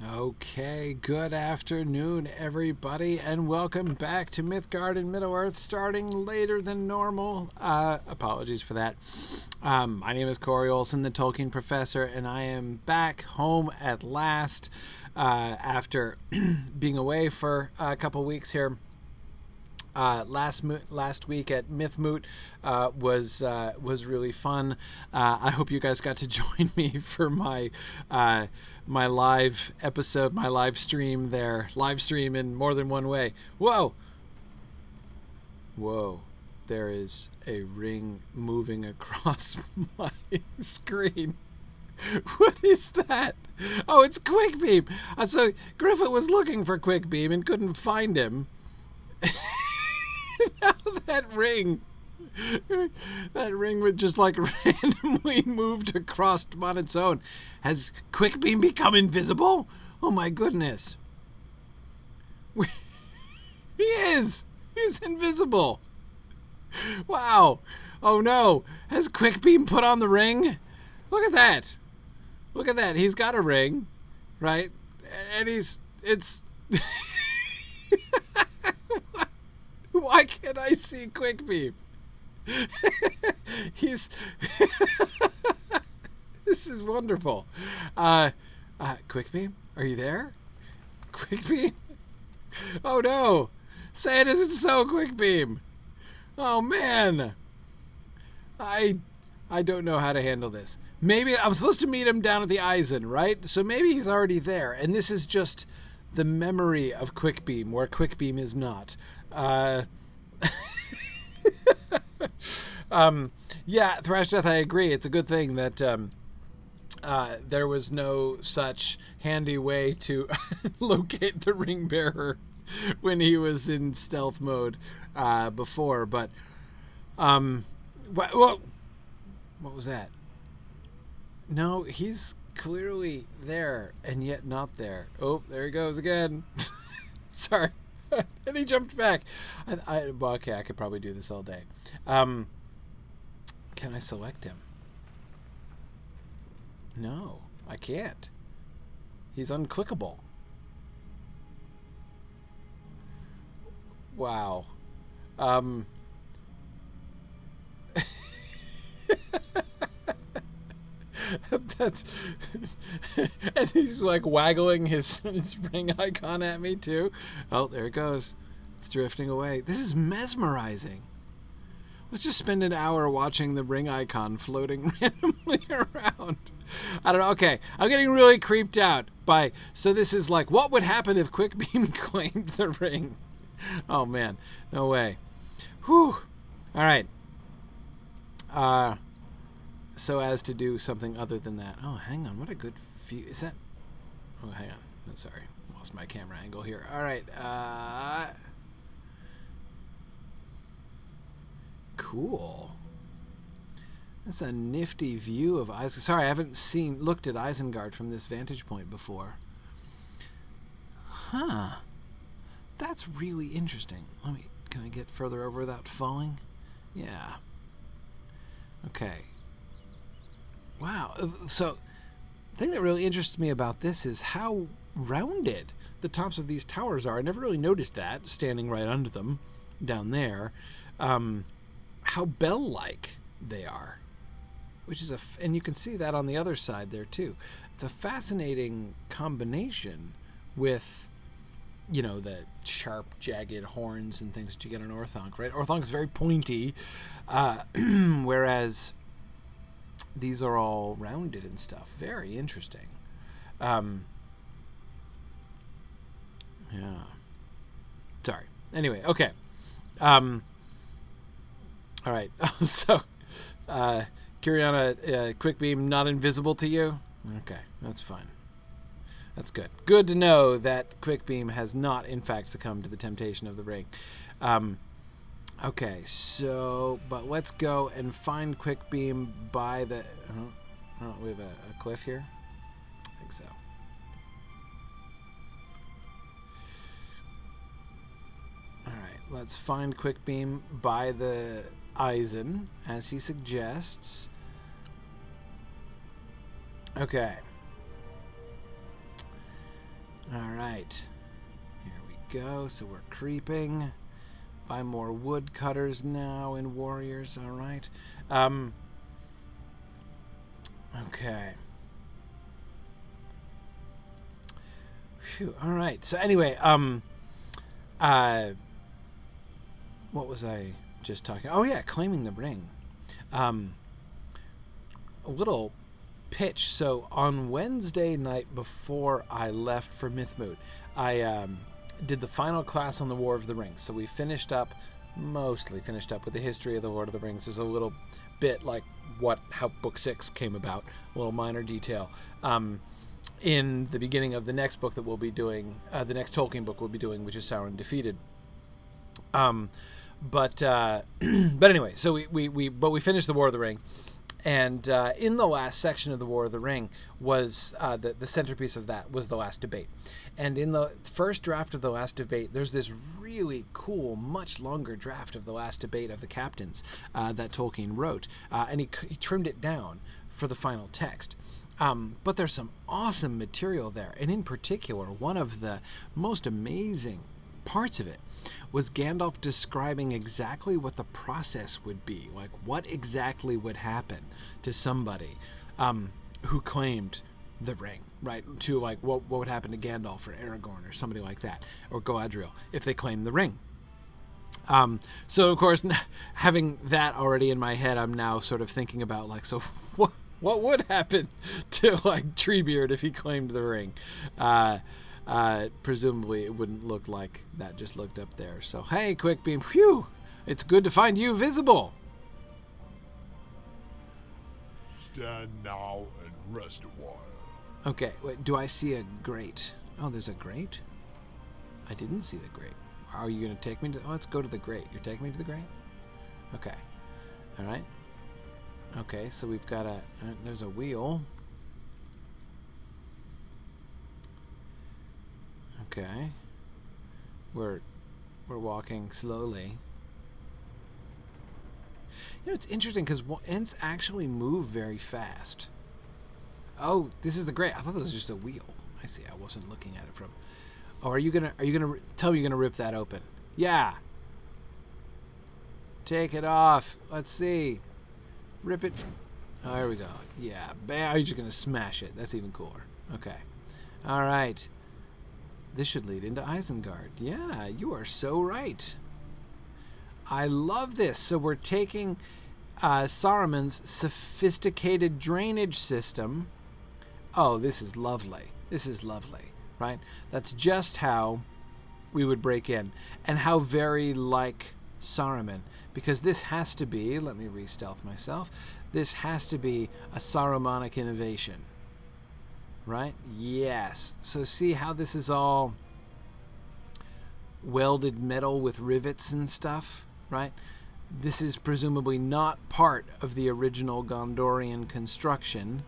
Okay, good afternoon, everybody, and welcome back to Mythgard in Middle-earth, starting later than normal. Apologies for that. My name is Corey Olson, the Tolkien professor, and I am back home at last after being away for a couple weeks here. Last week at Mythmoot was really fun. I hope you guys got to join me for my my live episode, my live stream there. Live stream in more than one way. Whoa! There is a ring moving across my screen. What is that? Oh, it's Quickbeam. So Gryfflet was looking for Quickbeam and couldn't find him. Now that ring would just like randomly moved across on its own. Has Quickbeam become invisible? Oh my goodness. He is. He's invisible. Wow. Oh no. Has Quickbeam put on the ring? Look at that. Look at that. He's got a ring, right? And it's why can't I see Quickbeam? He's this is wonderful. Quickbeam, are you there? Quickbeam? Oh no! Say it isn't so, Quickbeam. Oh man, I don't know how to handle this. Maybe I'm supposed to meet him down at the Eisen, right? So maybe he's already there, and this is just the memory of Quickbeam, where Quickbeam is not. Yeah, Thrash Death, I agree. It's a good thing that there was no such handy way to locate the ring bearer when he was in stealth mode before. But what was that? No, he's clearly there and yet not there. Oh, there he goes again. Sorry. And he jumped back. Well, okay, I could probably do this all day. Can I select him? No, I can't. He's unclickable. Wow. That's and he's like waggling his ring icon at me too. Oh, there it goes. It's drifting away. This is mesmerizing. Let's just spend an hour watching the ring icon floating randomly around. I don't know. Okay, I'm getting really creeped out by. So this is like, what would happen if Quickbeam claimed the ring? Oh man, no way. Whew. All right. So as to do something other than that. Oh, hang on. What a good view. Is that... Oh, hang on. Oh, sorry. Lost my camera angle here. All right. Cool. That's a nifty view of Isengard. Sorry, I haven't looked at Isengard from this vantage point before. Huh. That's really interesting. Can I get further over without falling? Yeah. Okay. Wow. So the thing that really interests me about this is how rounded the tops of these towers are. I never really noticed that, standing right under them down there. How bell-like they are. Which is and you can see that on the other side there too. It's a fascinating combination with, you know, the sharp, jagged horns and things that you get on Orthanc, right? Orthanc's very pointy, whereas these are all rounded and stuff. Very interesting. Yeah. Sorry. Anyway, okay. All right. So, Kiriana, Quickbeam not invisible to you? Okay, that's fine. That's good. Good to know that Quickbeam has not, in fact, succumbed to the temptation of the ring. Okay, so, but let's go and find Quickbeam by the... Oh, we have a cliff here? I think so. Alright, let's find Quickbeam by the Eisen, as he suggests. Okay. All right. Here we go. So we're creeping. Buy more woodcutters now in warriors. All right. Okay. Phew. All right. So anyway, what was I just talking? Oh yeah, claiming the ring. A little pitch. So on Wednesday night before I left for Mythmoot, I did the final class on the War of the Rings. So we mostly finished up with the history of the Lord of the Rings. There's a little bit like how Book 6 came about, a little minor detail. In the beginning of the next book that we'll be doing, the next Tolkien book we'll be doing, which is Sauron Defeated. But anyway, so we finished the War of the Ring, and in the last section of the War of the Ring was the centerpiece of that was the last debate. And in the first draft of the last debate, there's this really cool, much longer draft of the last debate of the captains that Tolkien wrote, and he trimmed it down for the final text. But there's some awesome material there, and in particular, one of the most amazing parts of it was Gandalf describing exactly what the process would be, like what exactly would happen to somebody who claimed the ring, right? To like what would happen to Gandalf or Aragorn or somebody like that, or Galadriel if they claimed the ring. So of course, having that already in my head, I'm now sort of thinking about like, so what would happen to like Treebeard if he claimed the ring? Presumably it wouldn't look like that just looked up there. So, hey, Quickbeam, phew, it's good to find you visible. Stand now and rest a while. Okay, wait, do I see a grate? Oh, there's a grate? I didn't see the grate. Are you going to take me to... Oh, let's go to the grate. You're taking me to the grate? Okay. All right. Okay, so we've got there's a wheel. Okay. We're walking slowly. You know, it's interesting because Ents actually move very fast. Oh, this is the grate. I thought that was just a wheel. I see. I wasn't looking at it from... Oh, are you gonna tell me you're gonna rip that open? Yeah. Take it off. Let's see. Rip it. Oh, there we go. Yeah. Bam. Are you just gonna smash it? That's even cooler. Okay. All right. This should lead into Isengard. Yeah, you are so right. I love this. So we're taking Saruman's sophisticated drainage system. Oh, this is lovely. This is lovely, right? That's just how we would break in, and how very like Saruman, because this has to be, let me re-stealth myself, this has to be a Sarumanic innovation, right? Yes. So see how this is all welded metal with rivets and stuff, right? This is presumably not part of the original Gondorian construction.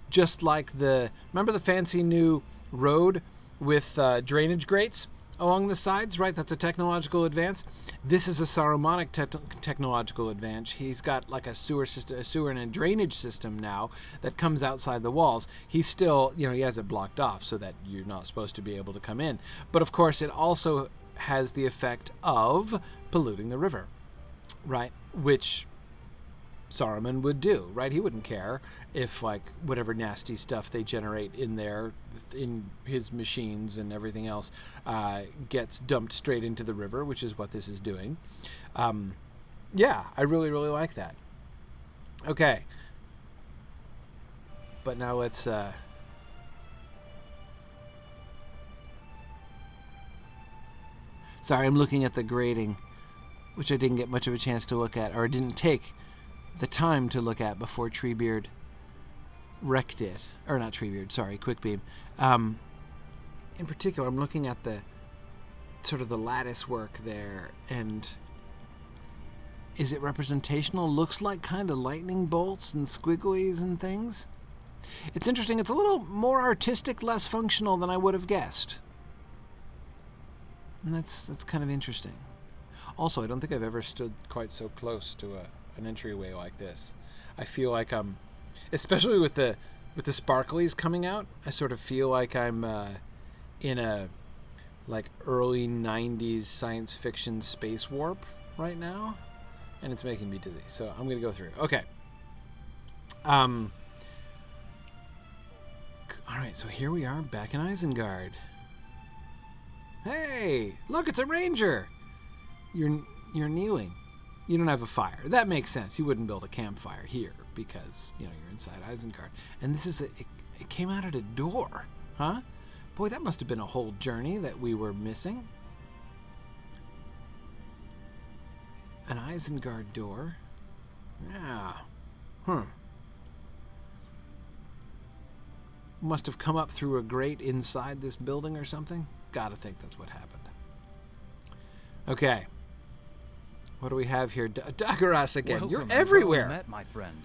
Just like remember the fancy new road with drainage grates along the sides, right? That's a technological advance. This is a Sarumanic technological advance. He's got like a sewer system, a sewer and a drainage system now that comes outside the walls. He's still, he has it blocked off so that you're not supposed to be able to come in. But of course, it also has the effect of polluting the river, right? Which Saruman would do, right? He wouldn't care if like whatever nasty stuff they generate in there, in his machines and everything else, gets dumped straight into the river, which is what this is doing. Yeah, I really, really like that. Okay. But now let's... Sorry, I'm looking at the grading, which I didn't get much of a chance to look at, or didn't take the time to look at before Treebeard wrecked it. Or not Treebeard, sorry, Quickbeam. In particular, I'm looking at the sort of the lattice work there, and is it representational? Looks like kind of lightning bolts and squigglies and things. It's interesting. It's a little more artistic, less functional than I would have guessed. And that's kind of interesting. Also, I don't think I've ever stood quite so close to an entryway like this. I feel like I'm, especially with the with the sparklies coming out, I sort of feel like I'm in a like early 90s science fiction space warp right now, and it's making me dizzy. So I'm going to go through. Okay. All right, so here we are back in Isengard. Hey, look, it's a ranger. You're kneeling. You don't have a fire. That makes sense. You wouldn't build a campfire here because, you're inside Isengard. And this is it came out at a door, huh? Boy, that must have been a whole journey that we were missing. An Isengard door. Yeah. Must have come up through a grate inside this building or something. Gotta think that's what happened. Okay. What do we have here? Dagaras again. Welcome. You're everywhere. Well met, my friend.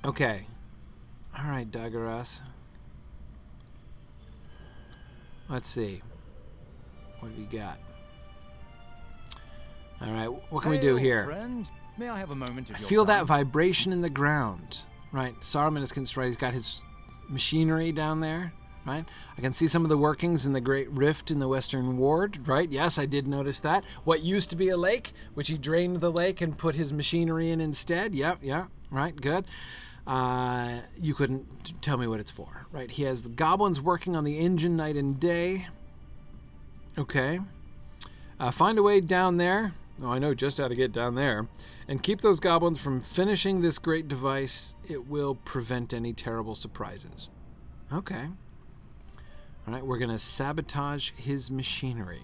Okay. All right, Dagaras. Let's see. What do we got? All right, what can we do here? Friend. May I have a moment of I your feel time? that vibration in the ground. Right, Saruman is constructed. He's got his machinery down there. Right, I can see some of the workings in the Great Rift in the Western Ward. Right, yes, I did notice that. What used to be a lake, which he drained the lake and put his machinery in instead. Yeah, right, good. You couldn't tell me what it's for. Right, he has the goblins working on the engine night and day. Okay. Find a way down there. Oh, I know just how to get down there. And keep those goblins from finishing this great device. It will prevent any terrible surprises. Okay. All right, we're going to sabotage his machinery.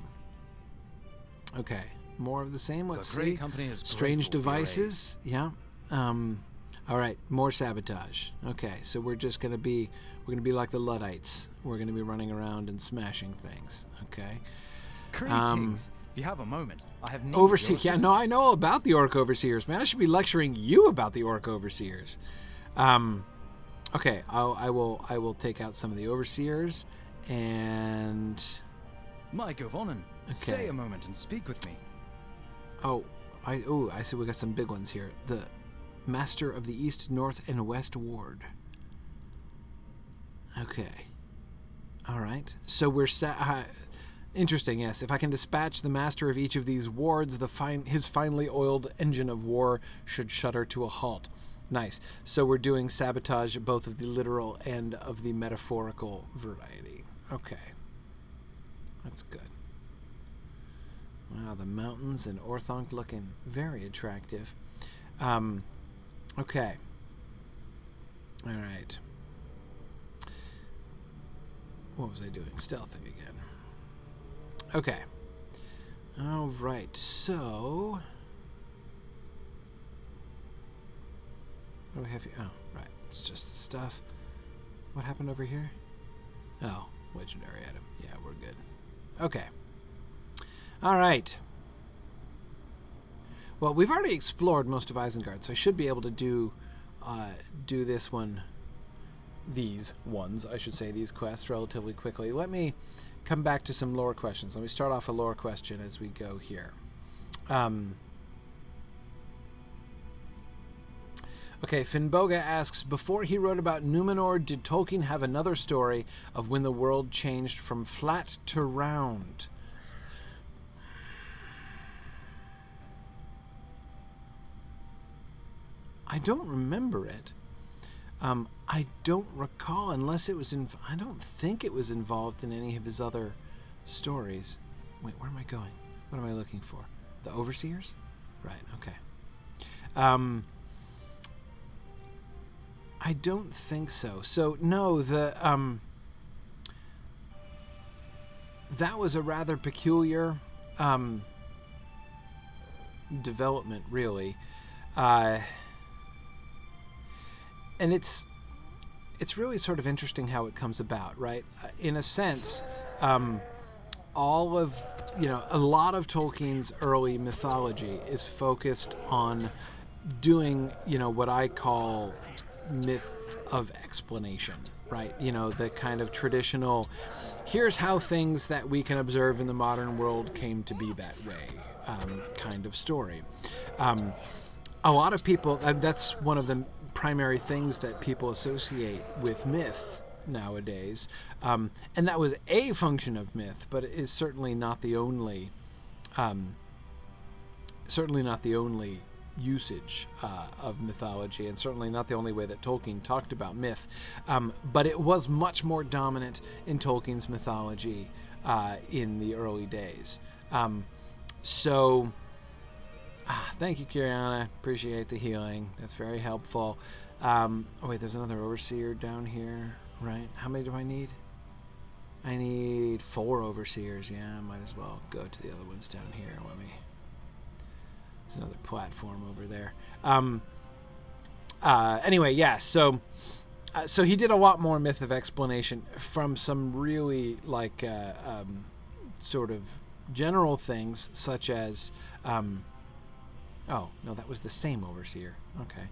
Okay, more of the same. Let's see. Strange devices. Yeah. All right, more sabotage. Okay, so we're going to be like the Luddites. We're going to be running around and smashing things. Okay. Greetings. If you have a moment, I have needed Overseer. your Yeah, no, I know all about the Orc Overseers, man. I should be lecturing you about the Orc Overseers. Okay, I will take out some of the Overseers and. My Govanen, stay a moment and speak with me. I see we got some big ones here. The Master of the East, North, and West Ward. Okay. All right. So we're interesting, yes. If I can dispatch the master of each of these wards, his finely oiled engine of war should shudder to a halt. Nice. So we're doing sabotage both of the literal and of the metaphorical variety. Okay. That's good. Wow, the mountains and Orthanc looking very attractive. Okay. All right. What was I doing? Stealthing again. Okay. All right. So, what do we have here? Oh, right. It's just the stuff. What happened over here? Oh, legendary item. Yeah, we're good. Okay. All right. Well, we've already explored most of Isengard, so I should be able to do this one. These ones, I should say, these quests relatively quickly. Let me come back to some lore questions. Let me start off a lore question as we go here. Okay, Finnboga asks, before he wrote about Numenor, did Tolkien have another story of when the world changed from flat to round? I don't remember it. I don't recall, unless it was I don't think it was involved in any of his other stories. Wait, where am I going? What am I looking for? The Overseers? Right, okay. I don't think so. So, no, that was a rather peculiar development, really. And it's really sort of interesting how it comes about, right? In a sense, a lot of Tolkien's early mythology is focused on doing, what I call myth of explanation, right? The kind of traditional, here's how things that we can observe in the modern world came to be that way kind of story. A lot of people, that's one of the primary things that people associate with myth nowadays, and that was a function of myth, but it is certainly not the only usage of mythology, and certainly not the only way that Tolkien talked about myth. But it was much more dominant in Tolkien's mythology in the early days. Thank you, Kiriana. Appreciate the healing. That's very helpful. Oh wait, there's another overseer down here, right? How many do I need? I need 4 overseers. Yeah, I might as well go to the other ones down here. There's another platform over there. Anyway, yeah, so he did a lot more myth of explanation from some really sort of general things, such as oh no, that was the same overseer. Okay,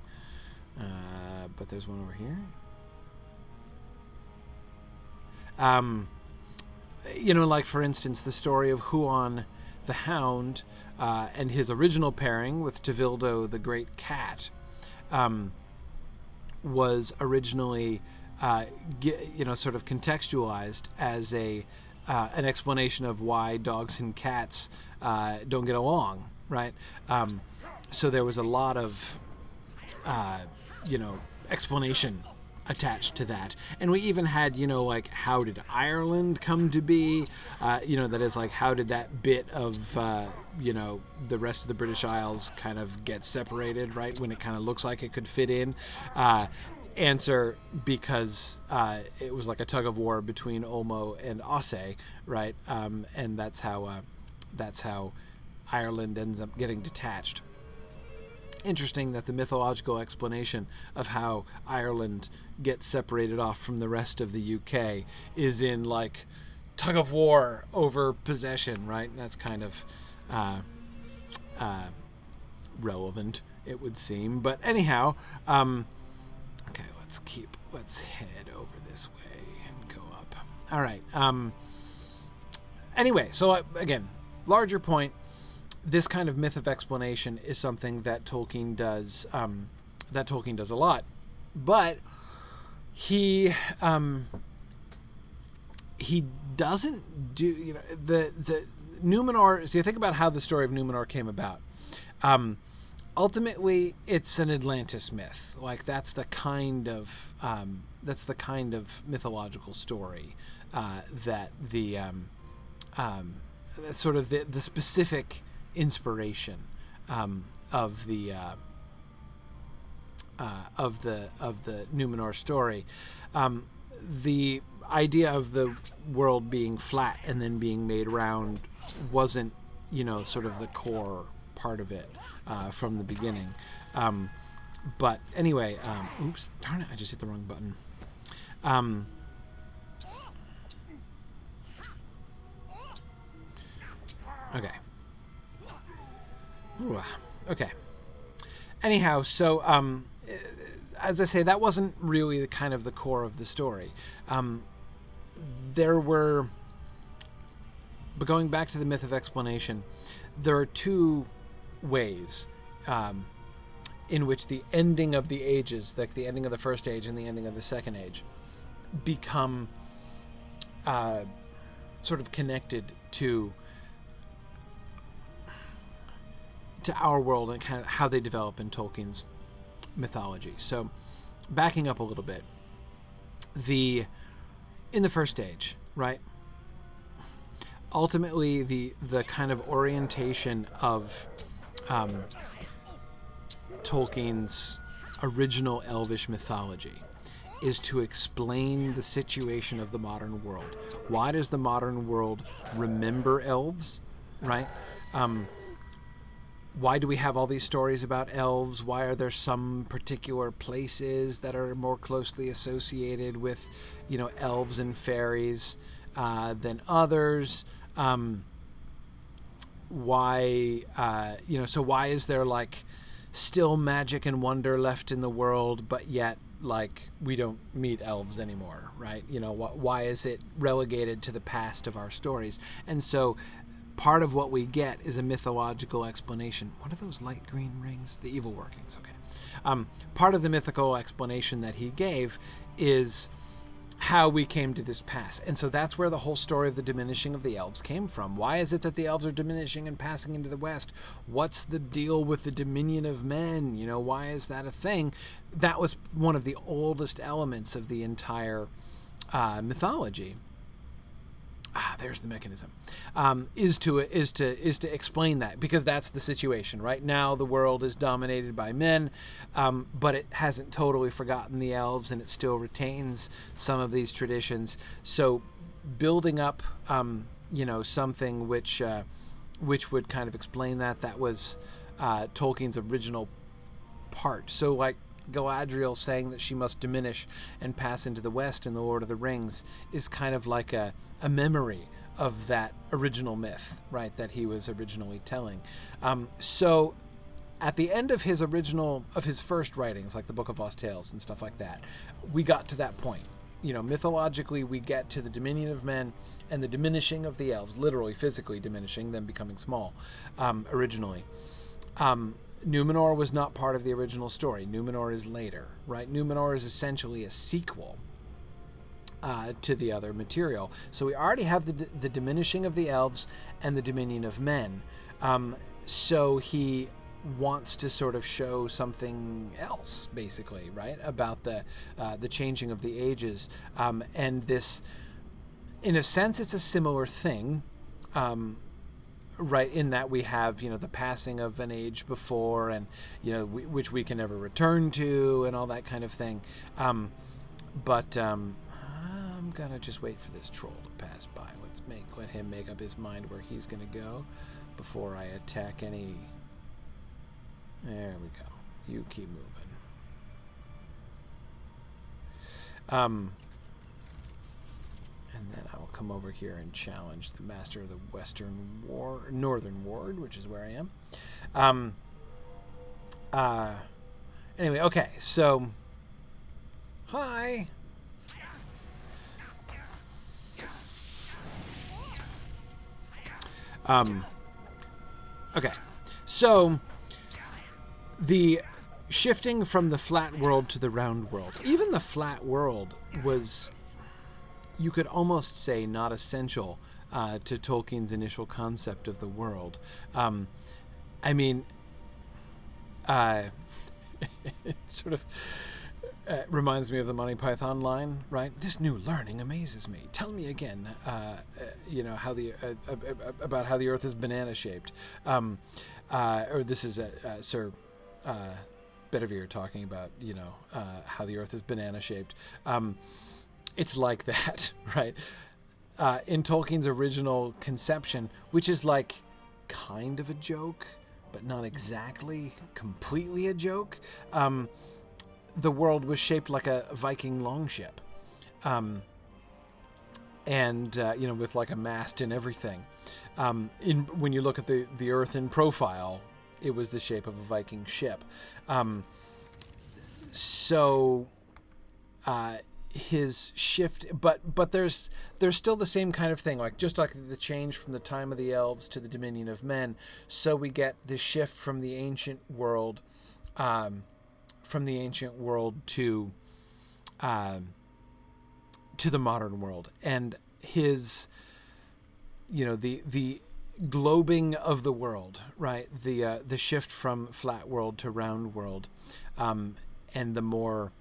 but there's one over here. Like for instance, the story of Huon the Hound and his original pairing with Tevildo the Great Cat was originally, sort of contextualized as an explanation of why dogs and cats don't get along, right? So there was a lot of, explanation attached to that. And we even had, how did Ireland come to be? That is how did that bit of, the rest of the British Isles kind of get separated, right? When it kind of looks like it could fit in. Answer, because it was like a tug of war between Ulmo and Osse, right? And that's how Ireland ends up getting detached. Interesting that the mythological explanation of how Ireland gets separated off from the rest of the UK is in tug of war over possession, right? And that's kind of relevant, it would seem. But anyhow, okay, let's head over this way and go up. All right. Anyway, so again, larger point. This kind of myth of explanation is something that Tolkien does. That Tolkien does a lot, but he doesn't do the Numenor. So you think about how the story of Numenor came about. Ultimately, it's an Atlantis myth. That's the kind of mythological story that that's sort of the specific inspiration of the Numenor story. The idea of the world being flat and then being made round wasn't, sort of the core part of it from the beginning. But anyway, oops, darn it, I just hit the wrong button. Okay. Ooh, okay. Anyhow, so as I say, that wasn't really the kind of the core of the story. But going back to the myth of explanation, there are 2 ways in which the ending of the ages, like the ending of the first age and the ending of the second age, become sort of connected to our world and kind of how they develop in Tolkien's mythology. So, backing up a little bit, in the first age, right? Ultimately, the kind of orientation of Tolkien's original Elvish mythology is to explain the situation of the modern world. Why does the modern world remember elves, right? Why do we have all these stories about elves? Why are there some particular places that are more closely associated with, elves and fairies than others? Why, so why is there still magic and wonder left in the world, but yet we don't meet elves anymore, right? Why is it relegated to the past of our stories? And so part of what we get is a mythological explanation. What are those light green rings? The evil workings, okay. Part of the mythical explanation that he gave is how we came to this pass. And so that's where the whole story of the diminishing of the elves came from. Why is it that the elves are diminishing and passing into the west? What's the deal with the dominion of men? You know, why is that a thing? That was one of the oldest elements of the entire mythology. There's the mechanism. Is to explain that, because that's the situation right now. The world is dominated by men, but it hasn't totally forgotten the elves, and it still retains some of these traditions. So, building up, something which would kind of explain that. That was Tolkien's original part. So, like, Galadriel saying that she must diminish and pass into the west in the Lord of the Rings is kind of like a memory of that original myth, right, that he was originally telling. So at the end of his first writings, like the Book of Lost Tales and stuff like that, we got to that point. You know, mythologically, we get to the dominion of men and the diminishing of the elves, literally, physically diminishing, them becoming small, originally. Numenor was not part of the original story. Numenor is later, right? Numenor is essentially a sequel to the other material. So we already have the diminishing of the elves and the dominion of men. So he wants to sort of show something else, basically, right, about the changing of the ages. And this, in a sense, it's a similar thing. Right, in that we have, the passing of an age before, and, which we can never return to, and all that kind of thing. But I'm going to just wait for this troll to pass by. Let him make up his mind where he's going to go before I attack any... There we go. You keep moving. And then I will come over here and challenge the Master of the Northern Ward, which is where I am. Anyway, okay, so... Hi! Okay, so... The shifting from the flat world to the round world. Even the flat world was... you could almost say not essential to Tolkien's initial concept of the world. It sort of reminds me of the Monty Python line, right? This new learning amazes me. Tell me again, how about how the Earth is banana shaped. Or this is Sir Bedivere talking about, how the Earth is banana shaped. It's like that, right? In Tolkien's original conception, which is like kind of a joke, but not exactly completely a joke, the world was shaped like a Viking longship. With like a mast and everything. When you look at the Earth in profile, it was the shape of a Viking ship. His shift, but there's still the same kind of thing, like just like the change from the time of the elves to the dominion of men. So we get the shift from the ancient world, to the modern world, and his, the globing of the world, right? The shift from flat world to round world, and the more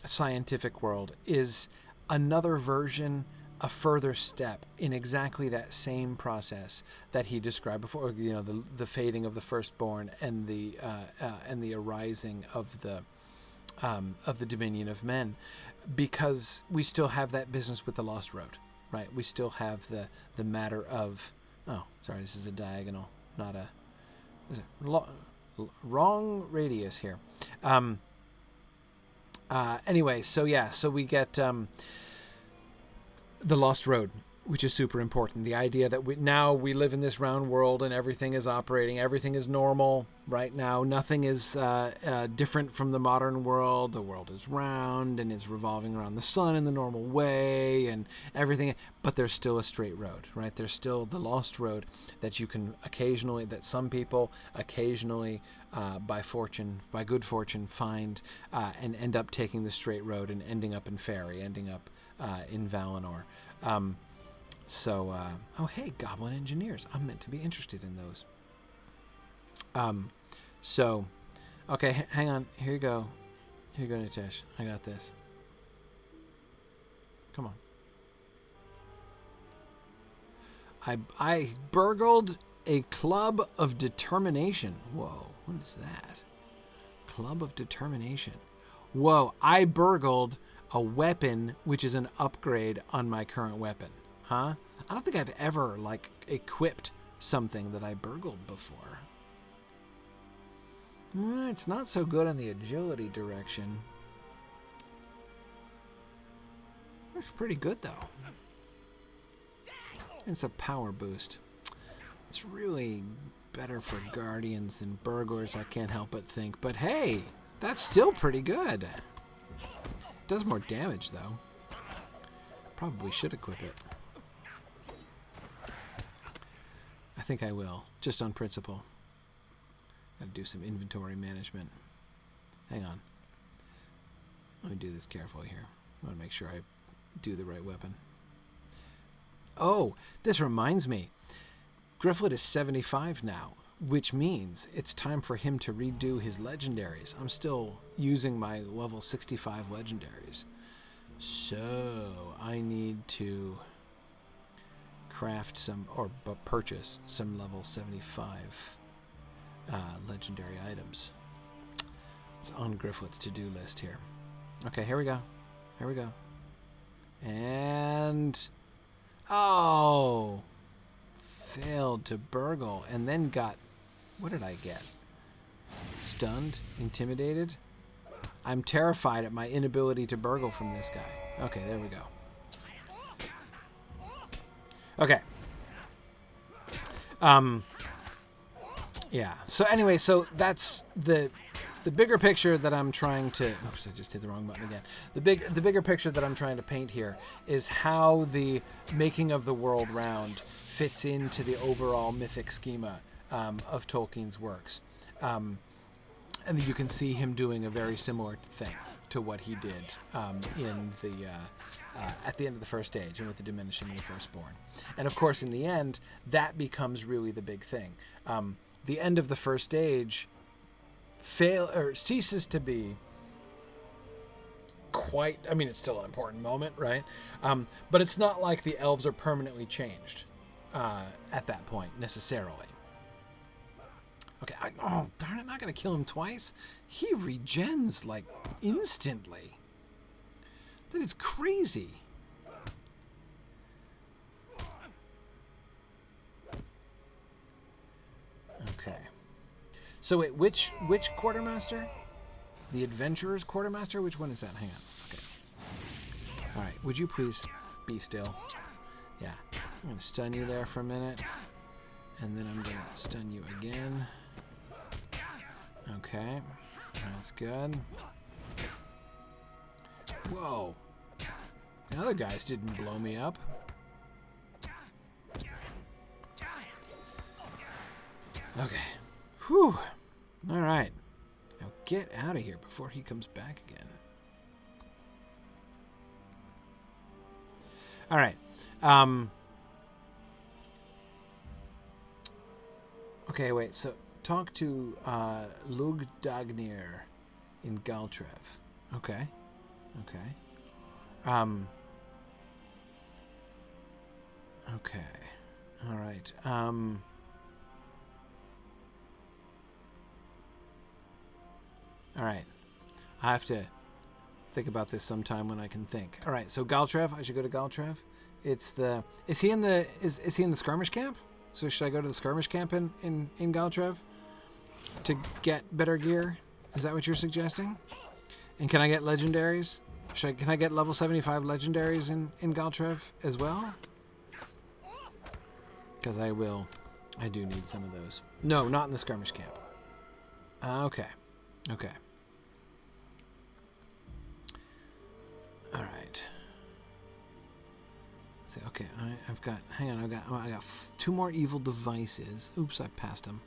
scientific world is another version, a further step in exactly that same process that he described before. The fading of the firstborn and the arising of the dominion of men, because we still have that business with the lost road, right? We still have the matter of this is a diagonal, not a wrong radius here. Anyway, so we get the Lost Road, which is super important. The idea that now we live in this round world and everything is operating, everything is normal right now. Nothing is different from the modern world. The world is round and is revolving around the sun in the normal way and everything. But there's still a straight road, right? There's still the lost road that you can occasionally, that some people occasionally, by good fortune, find and end up taking the straight road and ending up in Faerie, ending up in Valinor. Oh, hey, Goblin Engineers. I'm meant to be interested in those. Okay, hang on. Here you go. Here you go, Nitesh. I got this. Come on. I burgled a Club of Determination. Whoa, what is that? Club of Determination. Whoa, I burgled a weapon which is an upgrade on my current weapon. Huh? I don't think I've ever, equipped something that I burgled before. It's not so good in the agility direction. It's pretty good, though. It's a power boost. It's really better for guardians than burglars, I can't help but think. But hey, that's still pretty good. It does more damage, though. Probably should equip it. I think I will, just on principle. Gotta do some inventory management. Hang on. Let me do this carefully here. I want to make sure I do the right weapon. Oh, this reminds me. Gryfflet is 75 now, which means it's time for him to redo his legendaries. I'm still using my level 65 legendaries. So, I need to craft some, or purchase some level 75 legendary items. It's on Gryfflet's to-do list here. Okay, here we go. Here we go. And... oh! Failed to burgle, and then got... what did I get? Stunned? Intimidated? I'm terrified at my inability to burgle from this guy. Okay, there we go. Okay. Yeah. So anyway, so that's the bigger picture that I'm trying to... oops, I just hit the wrong button again. The bigger picture that I'm trying to paint here is how the making of the world round fits into the overall mythic schema of Tolkien's works. And you can see him doing a very similar thing to what he did in the at the end of the first age and with the diminishing of the firstborn. And of course, in the end, that becomes really the big thing. The end of the first age ceases to be quite... I mean, it's still an important moment, right? But it's not like the elves are permanently changed at that point, necessarily. Okay, oh, darn it, not going to kill him twice? He regens, instantly. That is crazy. Okay. So wait, which quartermaster? The adventurer's quartermaster? Which one is that? Hang on. Okay. All right, would you please be still? Yeah. I'm going to stun you there for a minute. And then I'm going to stun you again. Okay. That's good. Whoa. The other guys didn't blow me up. Okay. Whew. All right. Now get out of here before he comes back again. All right. Okay, wait. So talk to Lug Dagnir in Galtrev. Okay. Okay. Okay. All right. All right. I have to think about this sometime when I can think. All right. So Galtrev, I should go to Galtrev. It's the... Is he in the skirmish camp? So should I go to the skirmish camp in Galtrev to get better gear? Is that what you're suggesting? And can I get legendaries? Can I get level 75 legendaries in Galtrev as well? because I do need some of those. No, not in the skirmish camp. Okay. Okay. All right. Let's see. Okay, I've got. Hang on. I got 2 more evil devices. Oops, I passed them.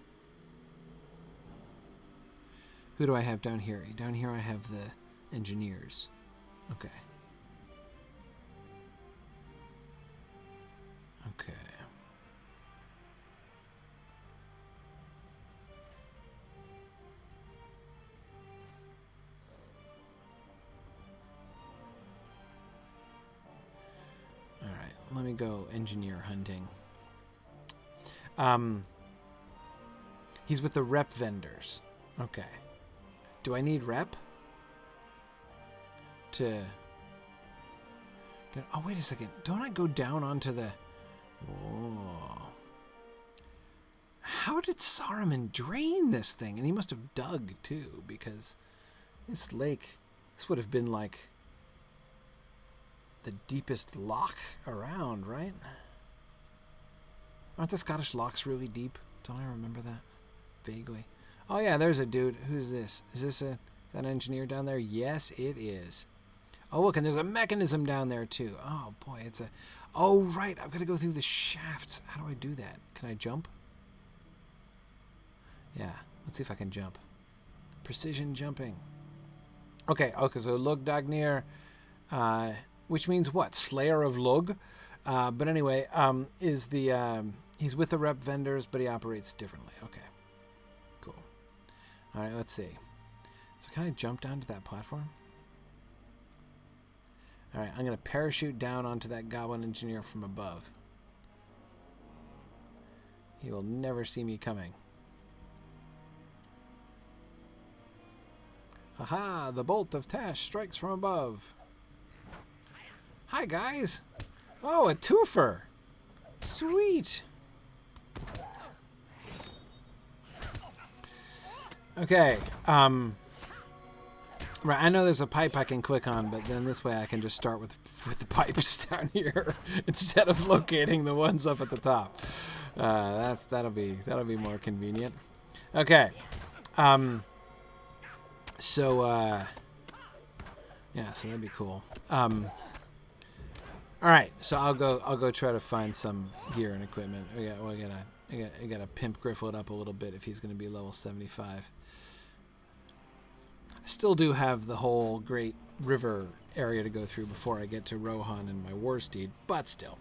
Who do I have down here? Down here I have the engineers. Okay. Okay. All right, let me go engineer hunting. He's with the rep vendors. Okay. Do I need rep? Oh, wait a second. Don't I go down onto the... Oh. How did Saruman drain this thing? And he must have dug, too, because this lake... This would have been like the deepest loch around, right? Aren't the Scottish lochs really deep? Don't I remember that? Vaguely. Oh, yeah, there's a dude. Who's this? Is this that engineer down there? Yes, it is. Oh, look, and there's a mechanism down there, too. Oh, boy, it's a... Oh, right, I've got to go through the shafts. How do I do that? Can I jump? Yeah, let's see if I can jump. Precision jumping. Okay, so Lug Dagnir, which means what? Slayer of Lug? But anyway, is the... he's with the rep vendors, but he operates differently. Okay, cool. All right, let's see. So can I jump down to that platform? All right, I'm going to parachute down onto that goblin engineer from above. He will never see me coming. Haha, the bolt of Tash strikes from above. Hi, guys. Oh, a twofer. Sweet. Okay, right, I know there's a pipe I can click on, but then this way I can just start with the pipes down here instead of locating the ones up at the top. That'll be more convenient. Okay. So yeah, so that'd be cool. All right, so I'll go try to find some gear and equipment. I gotta pimp Gryfflet up a little bit if he's gonna be level 75. I still do have the whole great river area to go through before I get to Rohan and my war steed, but still.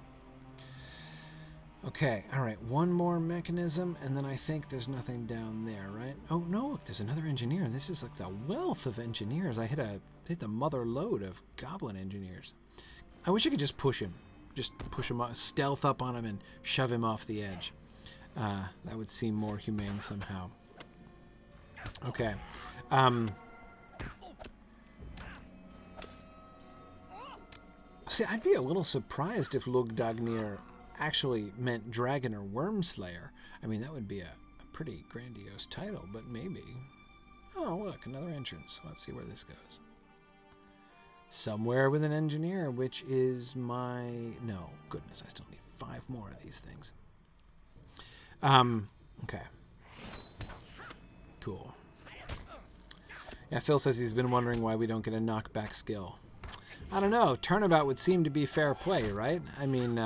Okay, all right, one more mechanism, and then I think there's nothing down there, right? Oh, no, look, there's another engineer. This is like the wealth of engineers. I hit the mother load of goblin engineers. I wish I could just push him. Just push him, stealth up on him and shove him off the edge. That would seem more humane somehow. Okay. See, I'd be a little surprised if Lug Dagnir actually meant dragon or worm slayer. I mean, that would be a pretty grandiose title, but maybe. Oh, look, another entrance. Let's see where this goes. Somewhere with an engineer, which is my... No, goodness, I still need 5 more of these things. Okay. Cool. Yeah, Phil says he's been wondering why we don't get a knockback skill. I don't know. Turnabout would seem to be fair play, right? I mean,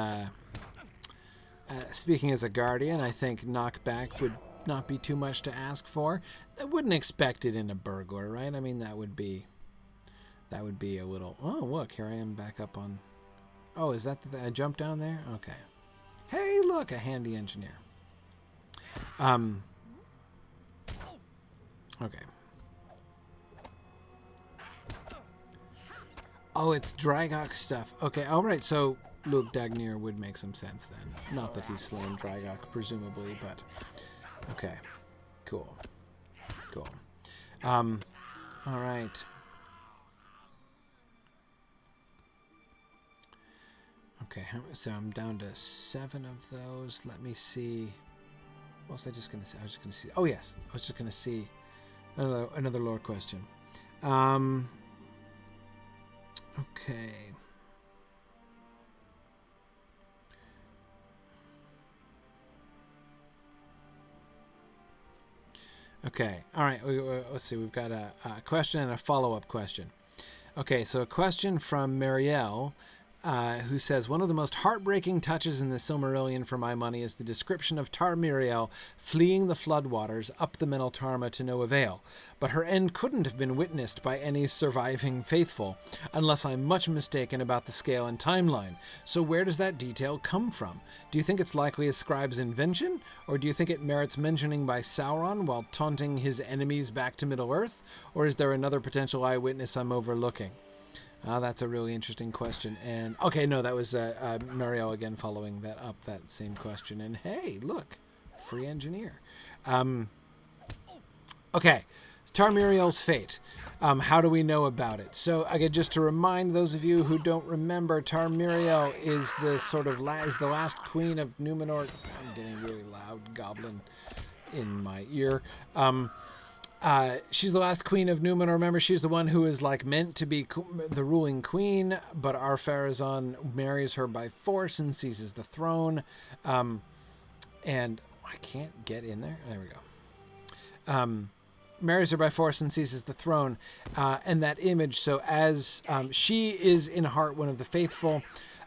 speaking as a guardian, I think knockback would not be too much to ask for. I wouldn't expect it in a burglar, right? I mean, that would be a little... Oh, look, here I am back up on... Oh, is that I jumped down there? Okay. Hey, look, a handy engineer. Okay. Oh, it's Drygok stuff. Okay, all right, so Lug Dagnir would make some sense then. Not that he's slain Drygok, presumably, but... Okay, cool. Cool. All right. Okay, so I'm down to 7 of those. Let me see. What was I just going to say? I was just going to see... Oh, yes. I was just going to see another lore question. Okay. Okay. All right. Let's see. We've got a question and a follow-up question. Okay. So a question from Marielle, who says, one of the most heartbreaking touches in the Silmarillion for my money is the description of Tar-Miriel fleeing the floodwaters up the Meneltarma to no avail. But her end couldn't have been witnessed by any surviving faithful, unless I'm much mistaken about the scale and timeline. So where does that detail come from? Do you think it's likely a scribe's invention, or do you think it merits mentioning by Sauron while taunting his enemies back to Middle-earth, or is there another potential eyewitness I'm overlooking? That's a really interesting question. And okay, no, that was Marielle again following that up, that same question. And hey, look, free engineer. Okay, Tar-Miriel's fate. How do we know about it? So again, just to remind those of you who don't remember, Tar-Miriel is the sort of is the last queen of Numenor. I'm getting really loud goblin in my ear. She's the last queen of Numenor. Remember, she's the one who is like meant to be the ruling queen, but Ar-Pharazôn marries her by force and seizes the throne. And I can't get in there. There we go. Marries her by force and seizes the throne. And that image, so as she is in heart one of the faithful,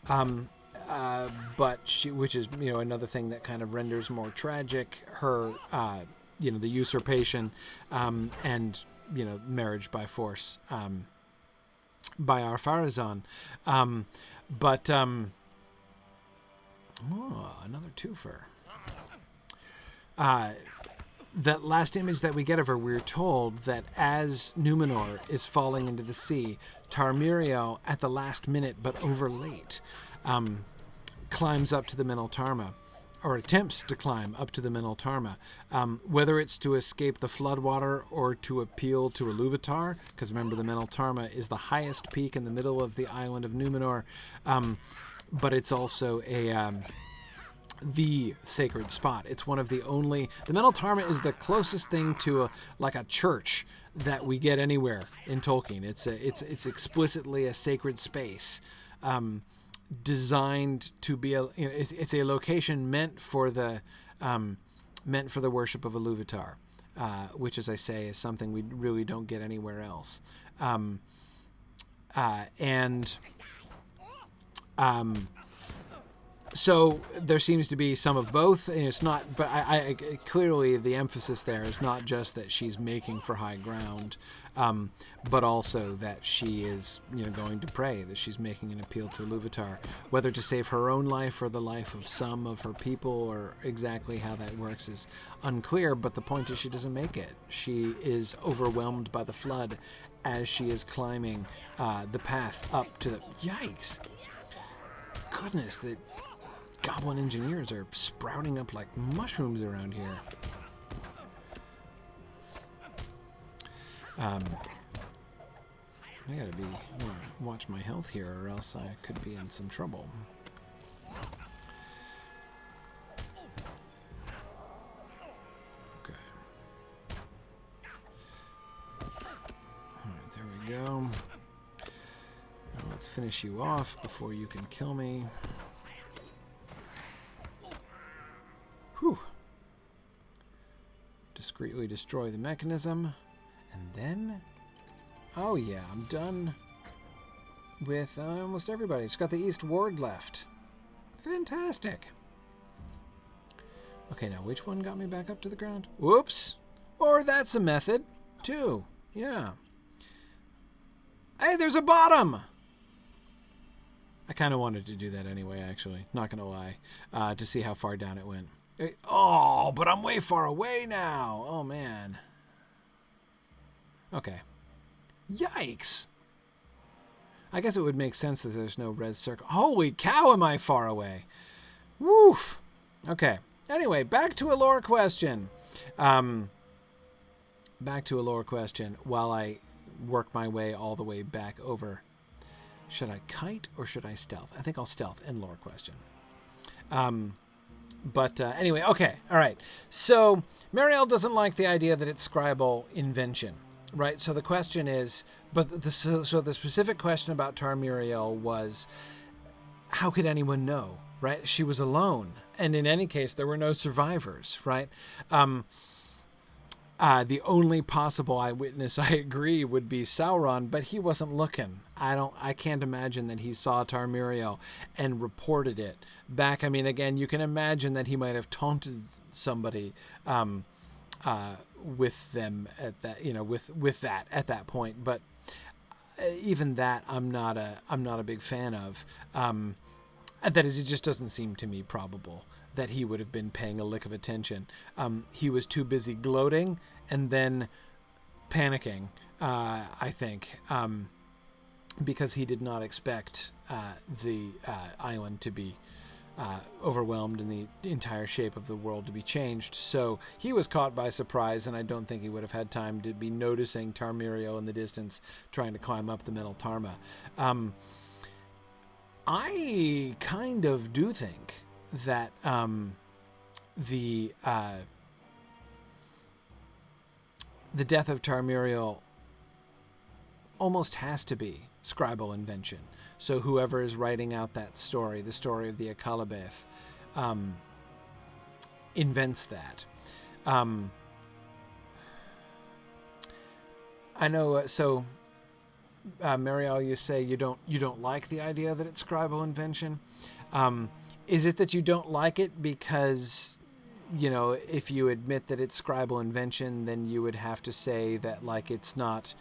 but she, which is, you know, another thing that kind of renders more tragic her, you know, the usurpation, and, you know, marriage by force, by Ar-Pharazôn. Another twofer. That last image that we get of her, we're told that as Numenor is falling into the sea, Tar-Miriel, at the last minute, but over late, climbs up to the Meneltarma, or attempts to climb up to the Meneltarma, whether it's to escape the floodwater or to appeal to Iluvatar, because remember the Meneltarma is the highest peak in the middle of the island of Numenor, but it's also the sacred spot. It's one of the only... The Meneltarma is the closest thing to a church that we get anywhere in Tolkien. It's explicitly a sacred space, designed to be it's a location meant for the worship of Iluvatar, which, as I say, is something we really don't get anywhere else. So there seems to be some of both, and it's not, but I clearly the emphasis there is not just that she's making for high ground, but also that she is, you know, going to pray, that she's making an appeal to Iluvatar, whether to save her own life or the life of some of her people, or exactly how that works is unclear, but the point is she doesn't make it. She is overwhelmed by the flood as she is climbing the path up to the... Yikes! Goodness, the goblin engineers are sprouting up like mushrooms around here. I gotta watch my health here, or else I could be in some trouble. Okay. Alright, there we go. Now let's finish you off before you can kill me. Whew. Discreetly destroy the mechanism. And then... Oh yeah, I'm done with almost everybody. It's got the East Ward left. Fantastic. Okay, now which one got me back up to the ground? Whoops. Or that's a method, too. Yeah. Hey, there's a bottom! I kind of wanted to do that anyway, actually. Not going to lie. To see how far down it went. Oh, but I'm way far away now. Oh, man. Okay. Yikes. I guess it would make sense that there's no red circle. Holy cow, am I far away. Woof. Okay. Anyway, back to a lore question. Back to a lore question while I work my way all the way back over. Should I kite or should I stealth? I think I'll stealth and lore question. But anyway, okay, all right. So Marielle doesn't like the idea that it's scribal invention, right? So the question is, but the specific question about Tar-Miriel was, how could anyone know, right? She was alone, and in any case, there were no survivors, right? The only possible eyewitness, I agree, would be Sauron, but he wasn't looking. I can't imagine that he saw Tar-Miriel and reported it back. I mean, again, you can imagine that he might have taunted somebody with them at that, with that at that point. But even that, I'm not a big fan of. That is, it just doesn't seem to me probable that he would have been paying a lick of attention. He was too busy gloating and then panicking, I think, because he did not expect the island to be overwhelmed and the entire shape of the world to be changed. So he was caught by surprise, and I don't think he would have had time to be noticing Tar-Miriel in the distance trying to climb up the Middle Tarma. I kind of do think that the death of Tar-Miriel almost has to be scribal invention. So whoever is writing out that story, the story of the Akalabeth, invents that. I know. So, Marielle, you say you don't like the idea that it's scribal invention. Is it that you don't like it because, if you admit that it's scribal invention, then you would have to say that, like, it's not,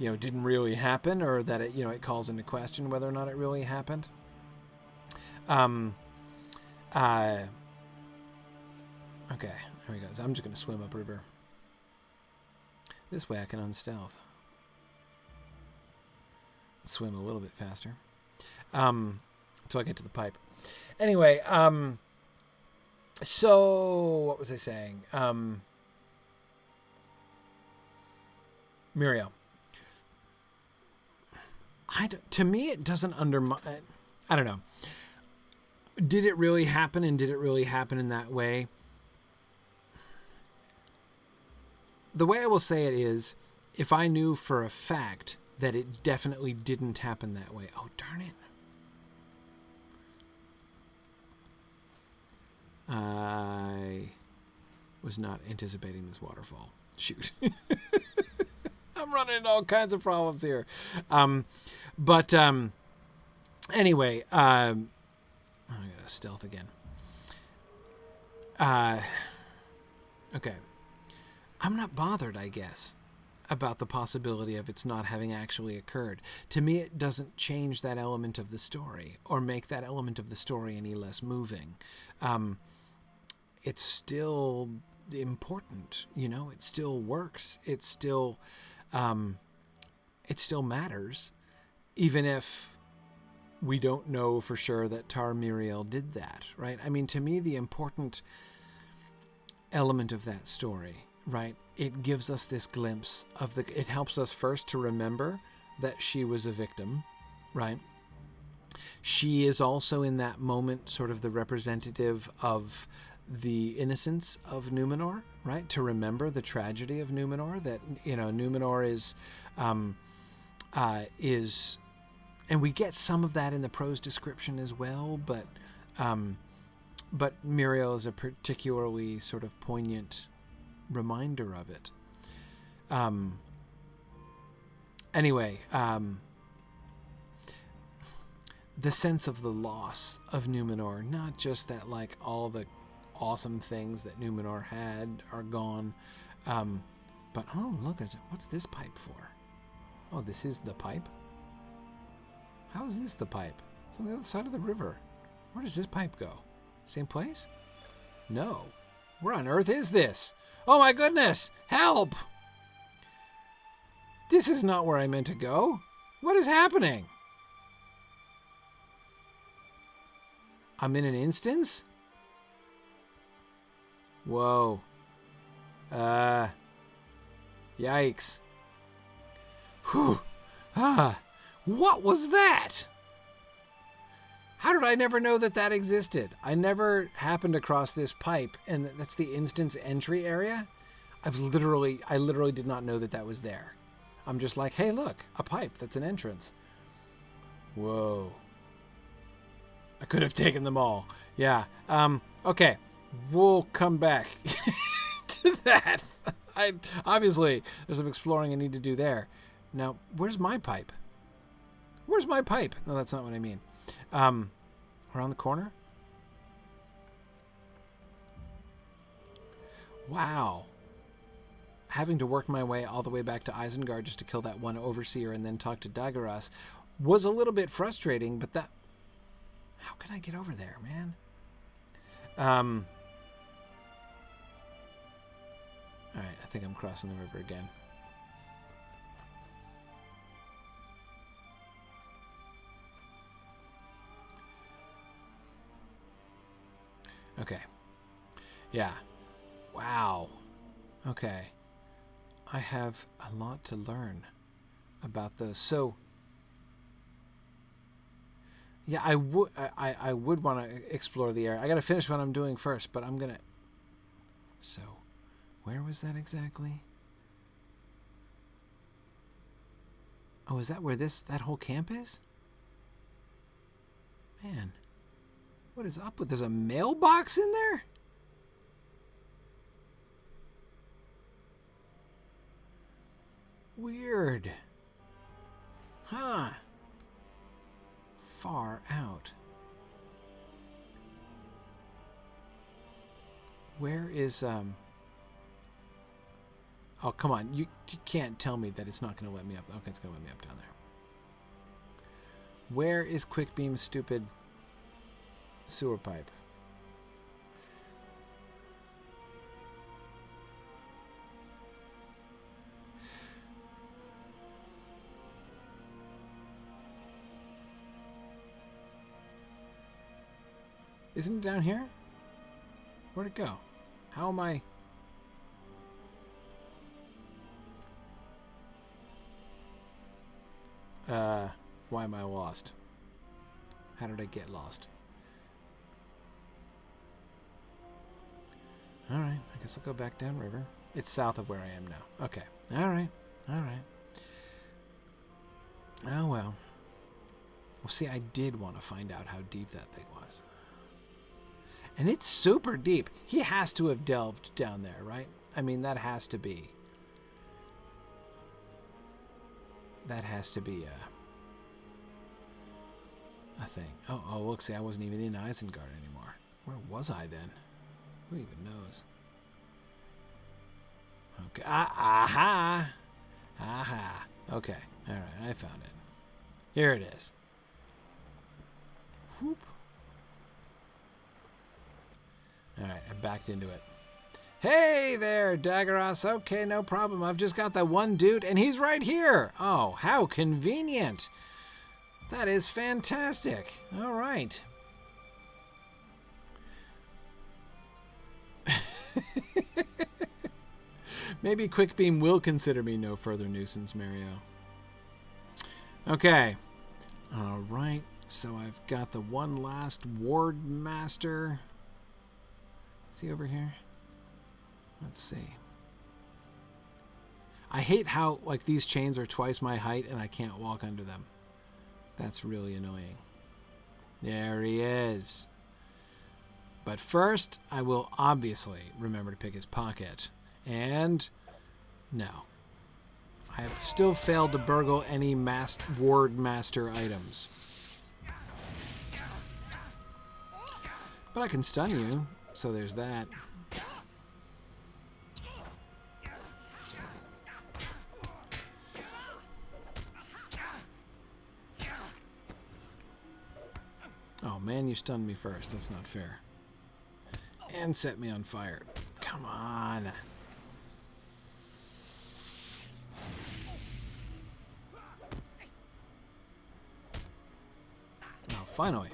didn't really happen, or that it, it calls into question whether or not it really happened? Okay, there we go. So I'm just going to swim upriver. This way I can unstealth. Swim a little bit faster. Until I get to the pipe. Anyway, so what was I saying? Muriel. To me, it doesn't undermine. I don't know. Did it really happen, and did it really happen in that way? The way I will say it is, if I knew for a fact that it definitely didn't happen that way. Oh, darn it. I was not anticipating this waterfall. Shoot. I'm running into all kinds of problems here. Anyway, I gotta stealth again. Okay. I'm not bothered, I guess, about the possibility of it's not having actually occurred. To me, it doesn't change that element of the story or make that element of the story any less moving. It's still important, it still works. It still matters, even if we don't know for sure that Tar-Miriel did that, right? I mean, to me, the important element of that story, right? It gives us this glimpse of it helps us first to remember that she was a victim, right? She is also in that moment sort of the representative of the innocence of Numenor, right? To remember the tragedy of Numenor, that, Numenor is, and we get some of that in the prose description as well, but Muriel is a particularly sort of poignant reminder of it. Anyway, the sense of the loss of Numenor, not just that, like, all the awesome things that Numenor had are gone, but oh, look, what's this pipe for? Oh, this is the pipe? How is this the pipe? It's on the other side of the river. Where does this pipe go? Same place? No. Where on earth is this? Oh my goodness! Help! This is not where I meant to go. What is happening? I'm in an instance? Whoa. Yikes. Whew. What was that? How did I never know that existed? I never happened across this pipe, and that's the instance entry area. I literally did not know that was there. I'm just like, hey, look, a pipe. That's an entrance. Whoa. I could have taken them all. Yeah. Okay. We'll come back to that. Obviously, there's some exploring I need to do there. Now, where's my pipe? Where's my pipe? No, that's not what I mean. Around the corner? Wow. Having to work my way all the way back to Isengard just to kill that one overseer and then talk to Daggeras was a little bit frustrating, but that... How can I get over there, man? Alright, I think I'm crossing the river again. Okay. Yeah. Wow. Okay. I have a lot to learn about those. So, yeah, I would want to explore the area. I got to finish what I'm doing first, but I'm going to... So, where was that exactly? Oh, is that where that whole camp is? Man, what is up with... There's a mailbox in there? Weird. Huh. Far out. Where is, Oh, come on. You can't tell me that it's not going to let me up. Okay, it's going to let me up down there. Where is Quickbeam's stupid sewer pipe? Isn't it down here? Where'd it go? How am I... Why am I lost? How did I get lost? Alright, I guess I'll go back downriver. It's south of where I am now. Okay. Alright. Alright. Oh well. Well, see, I did want to find out how deep that thing was. And it's super deep. He has to have delved down there, right? I mean, that has to be... That has to be a thing. Oh, look, see, I wasn't even in Isengard anymore. Where was I then? Who even knows? Okay. Aha! Aha. Okay. All right, I found it. Here it is. Whoop. All right, I backed into it. Hey there, Daggeras. Okay, no problem. I've just got that one dude, and he's right here. Oh, how convenient. That is fantastic. All right. Maybe Quickbeam will consider me no further nuisance, Mario. Okay. All right. So I've got the one last Ward Master. Is he over here? Let's see. I hate how, like, these chains are twice my height and I can't walk under them. That's really annoying. There he is. But first, I will obviously remember to pick his pocket. And no. I have still failed to burgle any Ward Master items. But I can stun you, so there's that. Oh man, you stunned me first. That's not fair. And set me on fire. Come on. Oh, finally.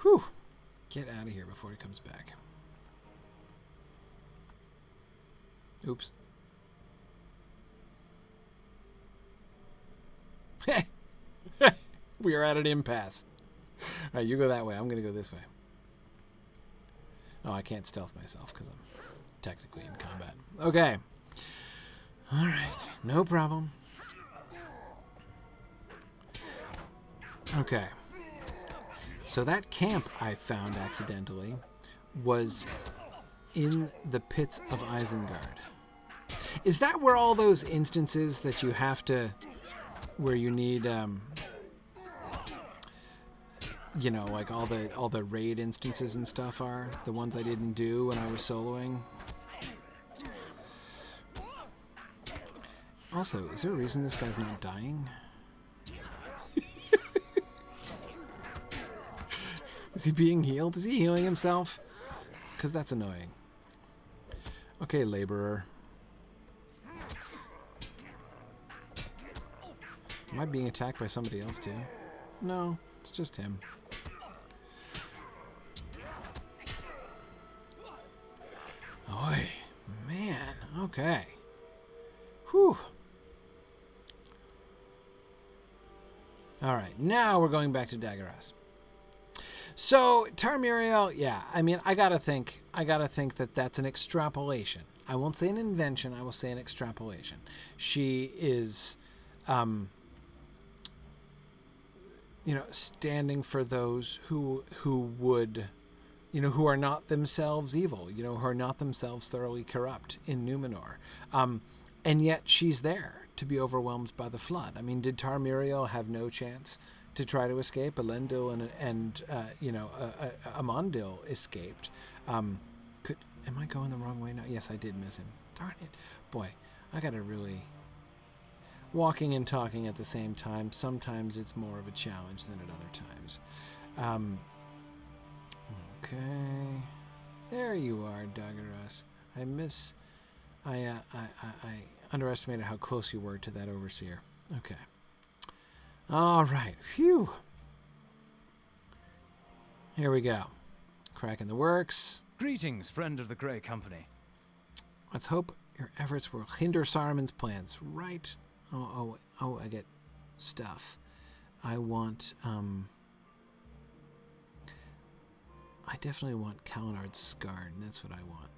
Whew. Get out of here before he comes back. Oops. We are at an impasse. All right, you go that way. I'm going to go this way. Oh, I can't stealth myself because I'm technically in combat. Okay. All right. No problem. Okay. So that camp I found accidentally was in the pits of Isengard. Is that where all those instances that you have to, where you need, you know, like all the raid instances and stuff are? The ones I didn't do when I was soloing? Also, is there a reason this guy's not dying? Is he being healed? Is he healing himself? Because that's annoying. Okay, laborer. Am I being attacked by somebody else too? No, it's just him. Oy, man. Okay. Whew. All right, now we're going back to Daggeras. So Tar-Miriel, yeah. I mean, I gotta think that that's an extrapolation. I won't say an invention. I will say an extrapolation. She is, you know, standing for those who would, you know, who are not themselves evil. You know, who are not themselves thoroughly corrupt in Numenor. And yet she's there to be overwhelmed by the flood. I mean, did Tar-Miriel have no chance to try to escape? Elendil and you know, Amandil escaped. Am I going the wrong way now? Yes, I did miss him. Darn it. Boy, I gotta really... Walking and talking at the same time, sometimes it's more of a challenge than at other times. Okay. There you are, Daggeras. I underestimated how close you were to that overseer. Okay. All right. Phew. Here we go. Cracking the works. Greetings, friend of the Grey Company. Let's hope your efforts will hinder Saruman's plans. Right. Oh, I get stuff. I want, I definitely want Kalinard's Scarn. That's what I want.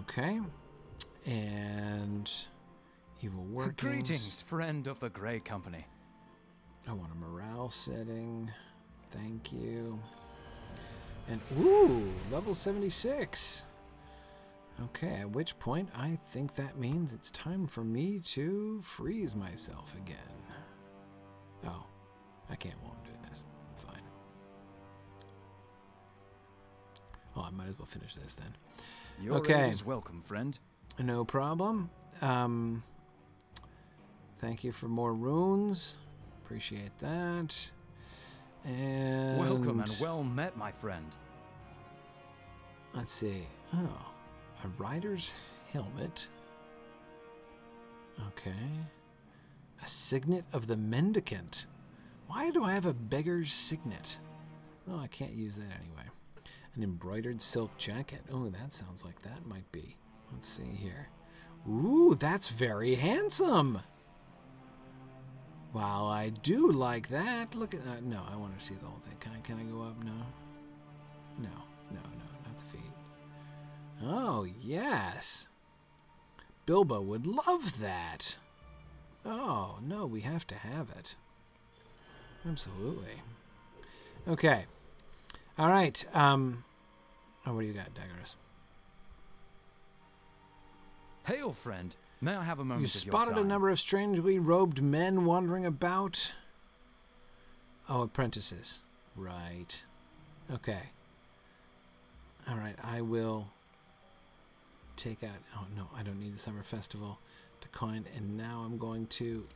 Okay. And evil workings. Greetings, friend of the Grey Company. I want a morale setting. Thank you. And, ooh, level 76. Okay, at which point I think that means it's time for me to freeze myself again. Oh, I can't while I'm doing this. Fine. Oh, I might as well finish this then. Your aid is welcome, friend. No problem. Thank you for more runes. Appreciate that. And welcome and well met, my friend. Let's see. Oh, a rider's helmet. Okay. A signet of the mendicant. Why do I have a beggar's signet? Oh, I can't use that anyway. An embroidered silk jacket. Oh, that sounds like that might be. Let's see here. Ooh, that's very handsome. Wow, I do like that. Look at that. No, I want to see the whole thing. Can I go up? No. No, not the feet. Oh, yes. Bilbo would love that. Oh, no, we have to have it. Absolutely. Okay. All right. Oh, what do you got, Daggeras? Hail, friend. May I have a moment You of your spotted time? a number of strangely robed men wandering about. Oh, apprentices. Right. Okay. All right, I will take out... Oh, no, I don't need the summer festival to coin. And now I'm going to...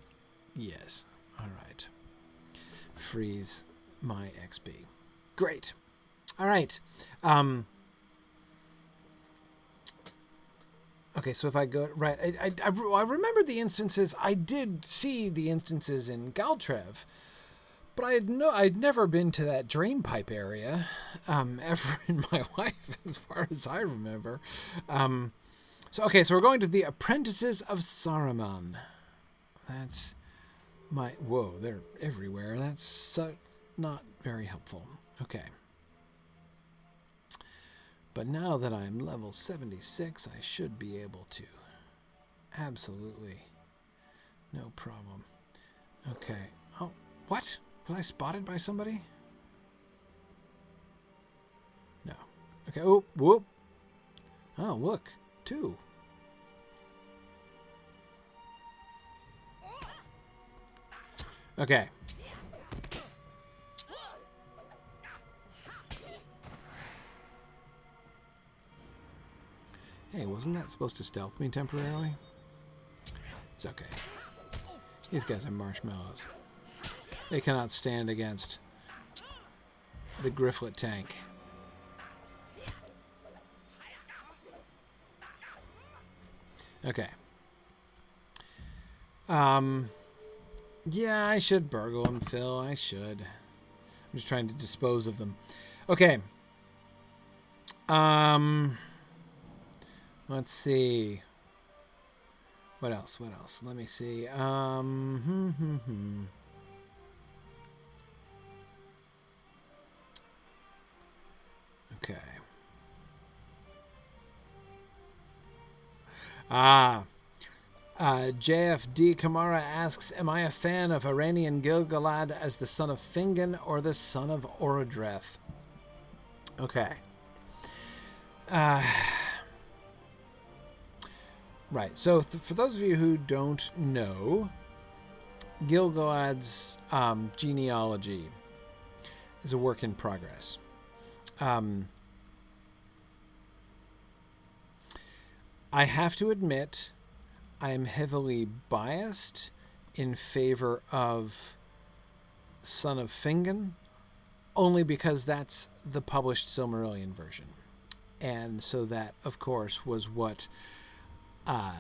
Yes. All right. Freeze my XP. Great. All right. Okay, so if I go... Right, I remember the instances. I did see the instances in Galtrev, but I'd never been to that drain pipe area ever in my life, as far as I remember. So we're going to the Apprentices of Saruman. That's my... Whoa, they're everywhere. That's not very helpful. Okay. But now that I'm level 76, I should be able to. Absolutely. No problem. Okay. Oh, what? Was I spotted by somebody? No. Okay. Oh, whoop. Oh, look. 2. Okay. Hey, wasn't that supposed to stealth me temporarily? It's okay. These guys are marshmallows. They cannot stand against the Gryfflet tank. Okay. Yeah, I should burgle them, Phil. I should. I'm just trying to dispose of them. Okay. Let's see. What else? What else? Let me see. Okay. JFD Kamara asks, am I a fan of Iranian Gil-Galad as the son of Fingon or the son of Orodreth? Okay. Right. So for those of you who don't know, Gil-Galad's genealogy is a work in progress. I have to admit, I am heavily biased in favor of Son of Fingon, only because that's the published Silmarillion version. And so that, of course, was what, I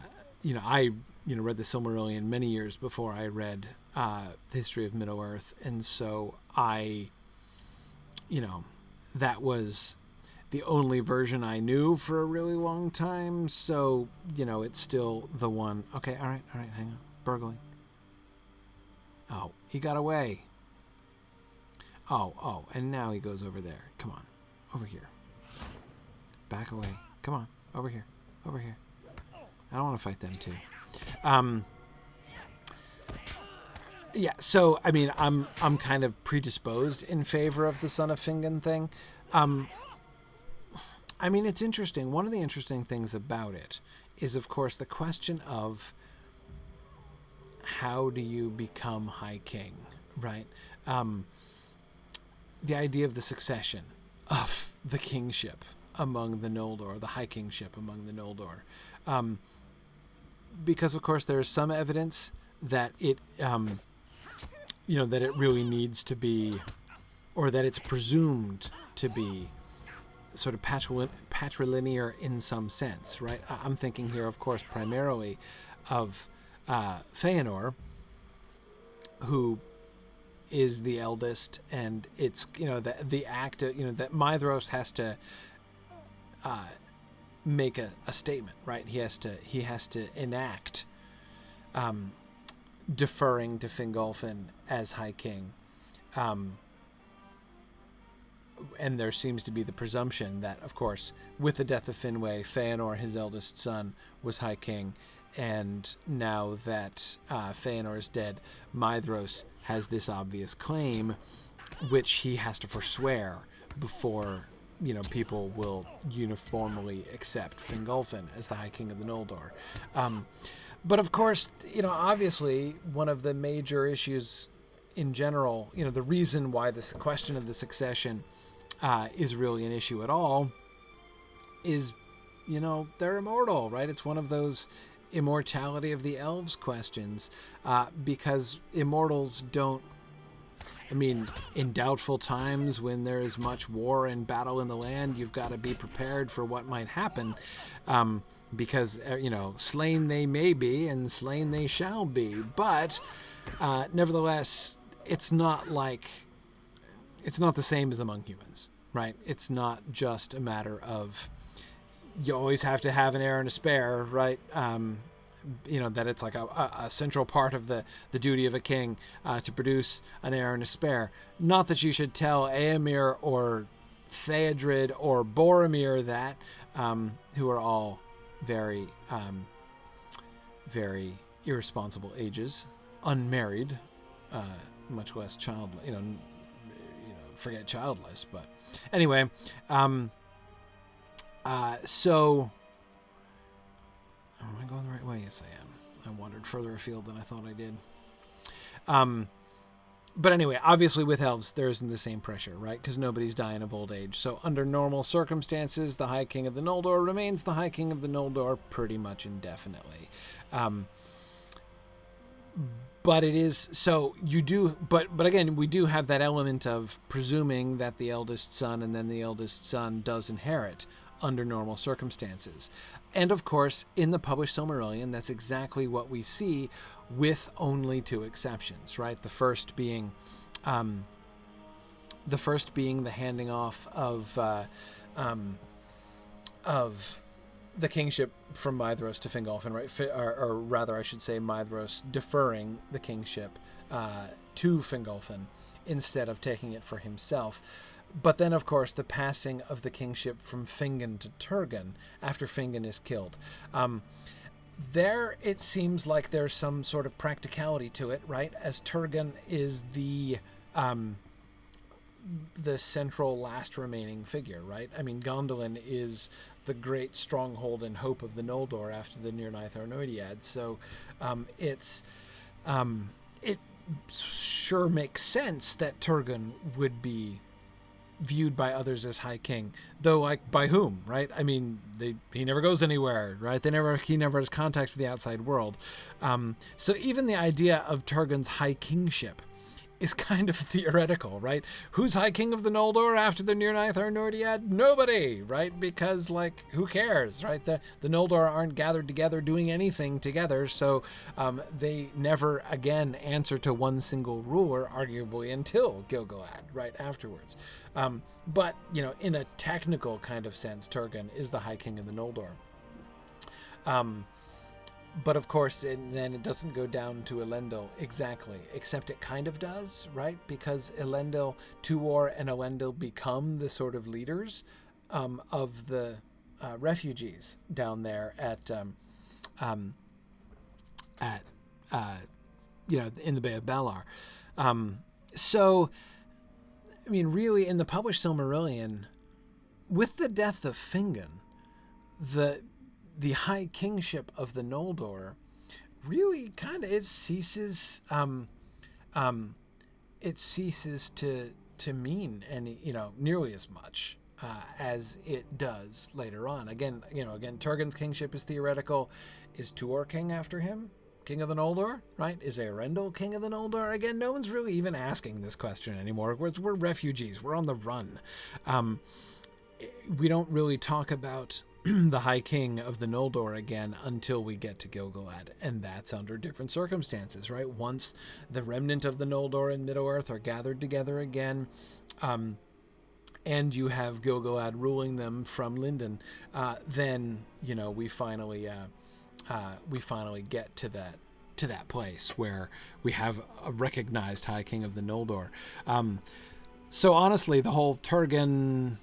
read the Silmarillion many years before I read the History of Middle-earth. And so that was the only version I knew for a really long time. So, it's still the one. Okay, all right, hang on. Burgling. Oh, he got away. Oh, and now he goes over there. Come on, over here. Back away. Come on, over here. I don't want to fight them too. Yeah, so, I'm kind of predisposed in favor of the Son of Fingon thing. It's interesting. One of the interesting things about it is, of course, the question of how do you become High King, right? The idea of the succession of the kingship among the Noldor, the High Kingship among the Noldor. Because, of course, there's some evidence that it, that it really needs to be, or that it's presumed to be, sort of patrilinear in some sense, right? I'm thinking here, of course, primarily of Feanor, who is the eldest, and it's, the act of, that Maedhros has to make a statement, right? He has to enact deferring to Fingolfin as High King. And there seems to be the presumption that, of course, with the death of Finwë, Feanor, his eldest son, was High King. And now that Feanor is dead, Maedhros has this obvious claim, which he has to forswear before, people will uniformly accept Fingolfin as the High King of the Noldor. But of course, obviously, one of the major issues in general, the reason why this question of the succession is really an issue at all is, they're immortal, right? It's one of those immortality of the elves questions, because immortals don't, in doubtful times when there is much war and battle in the land, you've got to be prepared for what might happen, because, slain they may be and slain they shall be. But nevertheless, it's not the same as among humans, right? It's not just a matter of you always have to have an heir and a spare, right? That it's like a central part of the duty of a king to produce an heir and a spare. Not that you should tell Éomer or Theodred or Boromir that, who are all very, very irresponsible ages, unmarried, much less child, forget childless. But anyway, so am I going the right way? Yes, I am. I wandered further afield than I thought I did. But anyway, obviously with elves, there isn't the same pressure, right? Because nobody's dying of old age. So under normal circumstances, the High King of the Noldor remains the High King of the Noldor pretty much indefinitely. But it is, so you do, but again, we do have that element of presuming that the eldest son and then the eldest son does inherit under normal circumstances. And of course, in the published Silmarillion, that's exactly what we see, with only two exceptions, right? The first being the handing off of the kingship from Maedhros to Fingolfin, right? Or rather, I should say, Maedhros deferring the kingship to Fingolfin instead of taking it for himself. But then, of course, the passing of the kingship from Fingon to Turgon after Fingon is killed. There, it seems like there's some sort of practicality to it, right? As Turgon is the central last remaining figure, right? I mean, Gondolin is the great stronghold and hope of the Noldor after the Nirnaeth Arnoediad. So it sure makes sense that Turgon would be viewed by others as High King, though, like, by whom, right? I mean, he never goes anywhere, right? He never has contact with the outside world. So even the idea of Turgon's High Kingship is kind of theoretical, right? Who's High King of the Noldor after the Nirnaeth Arnoediad? Nobody, right? Because, like, who cares, right? The Noldor aren't gathered together doing anything together, so they never again answer to one single ruler, arguably, until Gil-Galad, right afterwards. But, in a technical kind of sense, Turgon is the High King of the Noldor. But of course, then it doesn't go down to Elendil exactly, except it kind of does, right? Because Tuor and Elendil become the sort of leaders of the refugees down there in the Bay of Balar. So, I mean, really, in the published Silmarillion, with the death of Fingon, the High Kingship of the Noldor really kind of, it ceases to mean any, nearly as much as it does later on. Again, Turgon's kingship is theoretical. Is Tuor king after him? King of the Noldor, right? Is Eärendil king of the Noldor? Again, no one's really even asking this question anymore. We're refugees. We're on the run. We don't really talk about the High King of the Noldor again until we get to Gil-Galad, and that's under different circumstances, right? Once the remnant of the Noldor in Middle-earth are gathered together again, and you have Gil-Galad ruling them from Lindon, then we finally get to that place where we have a recognized High King of the Noldor. So honestly, the whole Turgon,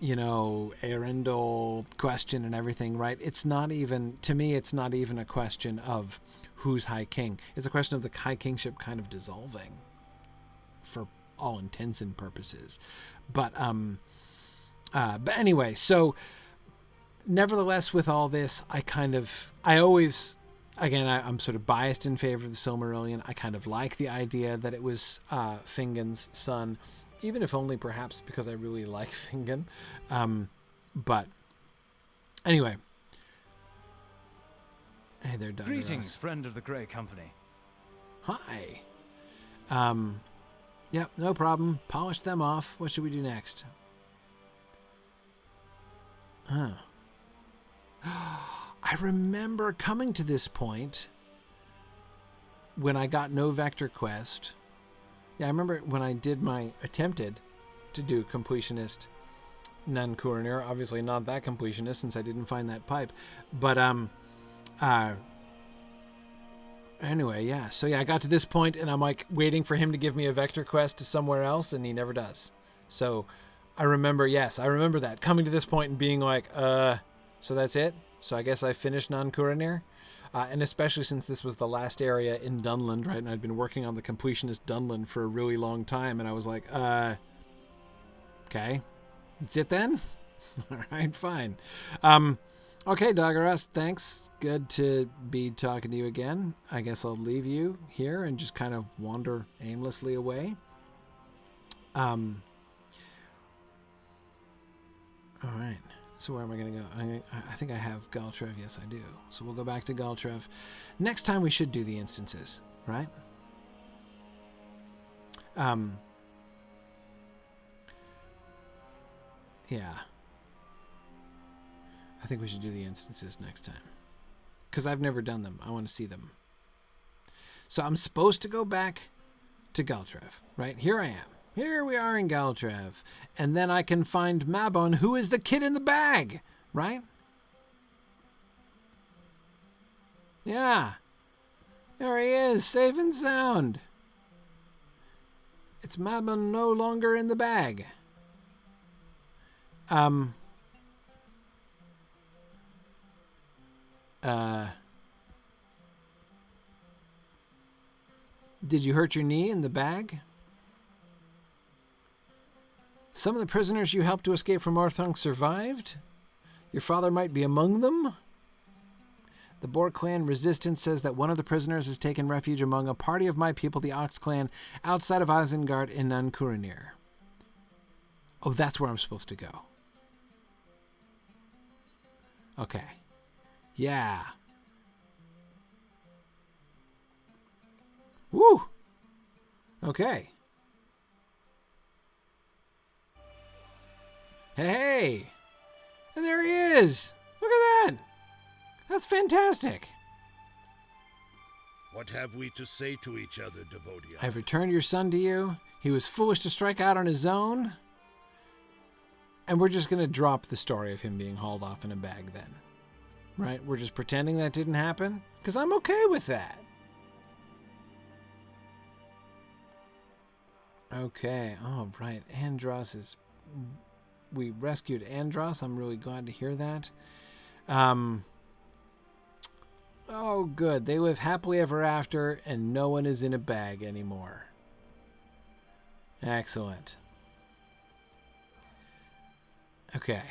Eärendil question and everything, right? It's not even a question of who's High King. It's a question of the High Kingship kind of dissolving for all intents and purposes. But anyway, so nevertheless, with all this, I'm sort of biased in favor of the Silmarillion. I kind of like the idea that it was Fingon's son, even if only perhaps because I really like Fingon. But anyway. Hey there, Dunland. Greetings, friend of the Grey Company. Hi. Yep, no problem. Polish them off. What should we do next? I remember coming to this point when I got no vector quest. Yeah, I remember when I attempted to do completionist Nan-Kuranir. Obviously not that completionist since I didn't find that pipe. But anyway, yeah. So yeah, I got to this point and I'm like waiting for him to give me a vector quest to somewhere else, and he never does. So I remember that coming to this point and being like, so that's it? So I guess I finished Nan-Kuranir. And especially since this was the last area in Dunland, right? And I'd been working on the completionist Dunland for a really long time. And I was like, okay, that's it then? All right, fine. Okay, Daggeras, thanks. Good to be talking to you again. I guess I'll leave you here and just kind of wander aimlessly away. All right. So where am I going to go? I think I have Galtrev. Yes, I do. So we'll go back to Galtrev. Next time we should do the instances, right? Yeah. I think we should do the instances next time. Because I've never done them. I want to see them. So I'm supposed to go back to Galtrev, right? Here I am. Here we are in Galtrev. And then I can find Mabon, who is the kid in the bag, right? Yeah. There he is, safe and sound. It's Mabon no longer in the bag. Did you hurt your knee in the bag? Some of the prisoners you helped to escape from Orthanc survived? Your father might be among them? The Boar clan resistance says that one of the prisoners has taken refuge among a party of my people, the Ox clan, outside of Isengard in Nan-Kuranir. Oh, that's where I'm supposed to go. Okay. Yeah. Woo! Okay. Hey! And there he is! Look at that! That's fantastic! What have we to say to each other, Devotia? I've returned your son to you. He was foolish to strike out on his own. And we're just going to drop the story of him being hauled off in a bag then. Right? We're just pretending that didn't happen? Because I'm okay with that. Okay. Oh, right. Andros is... We rescued Andros. I'm really glad to hear that. Oh, good. They live happily ever after, and no one is in a bag anymore. Excellent. Okay.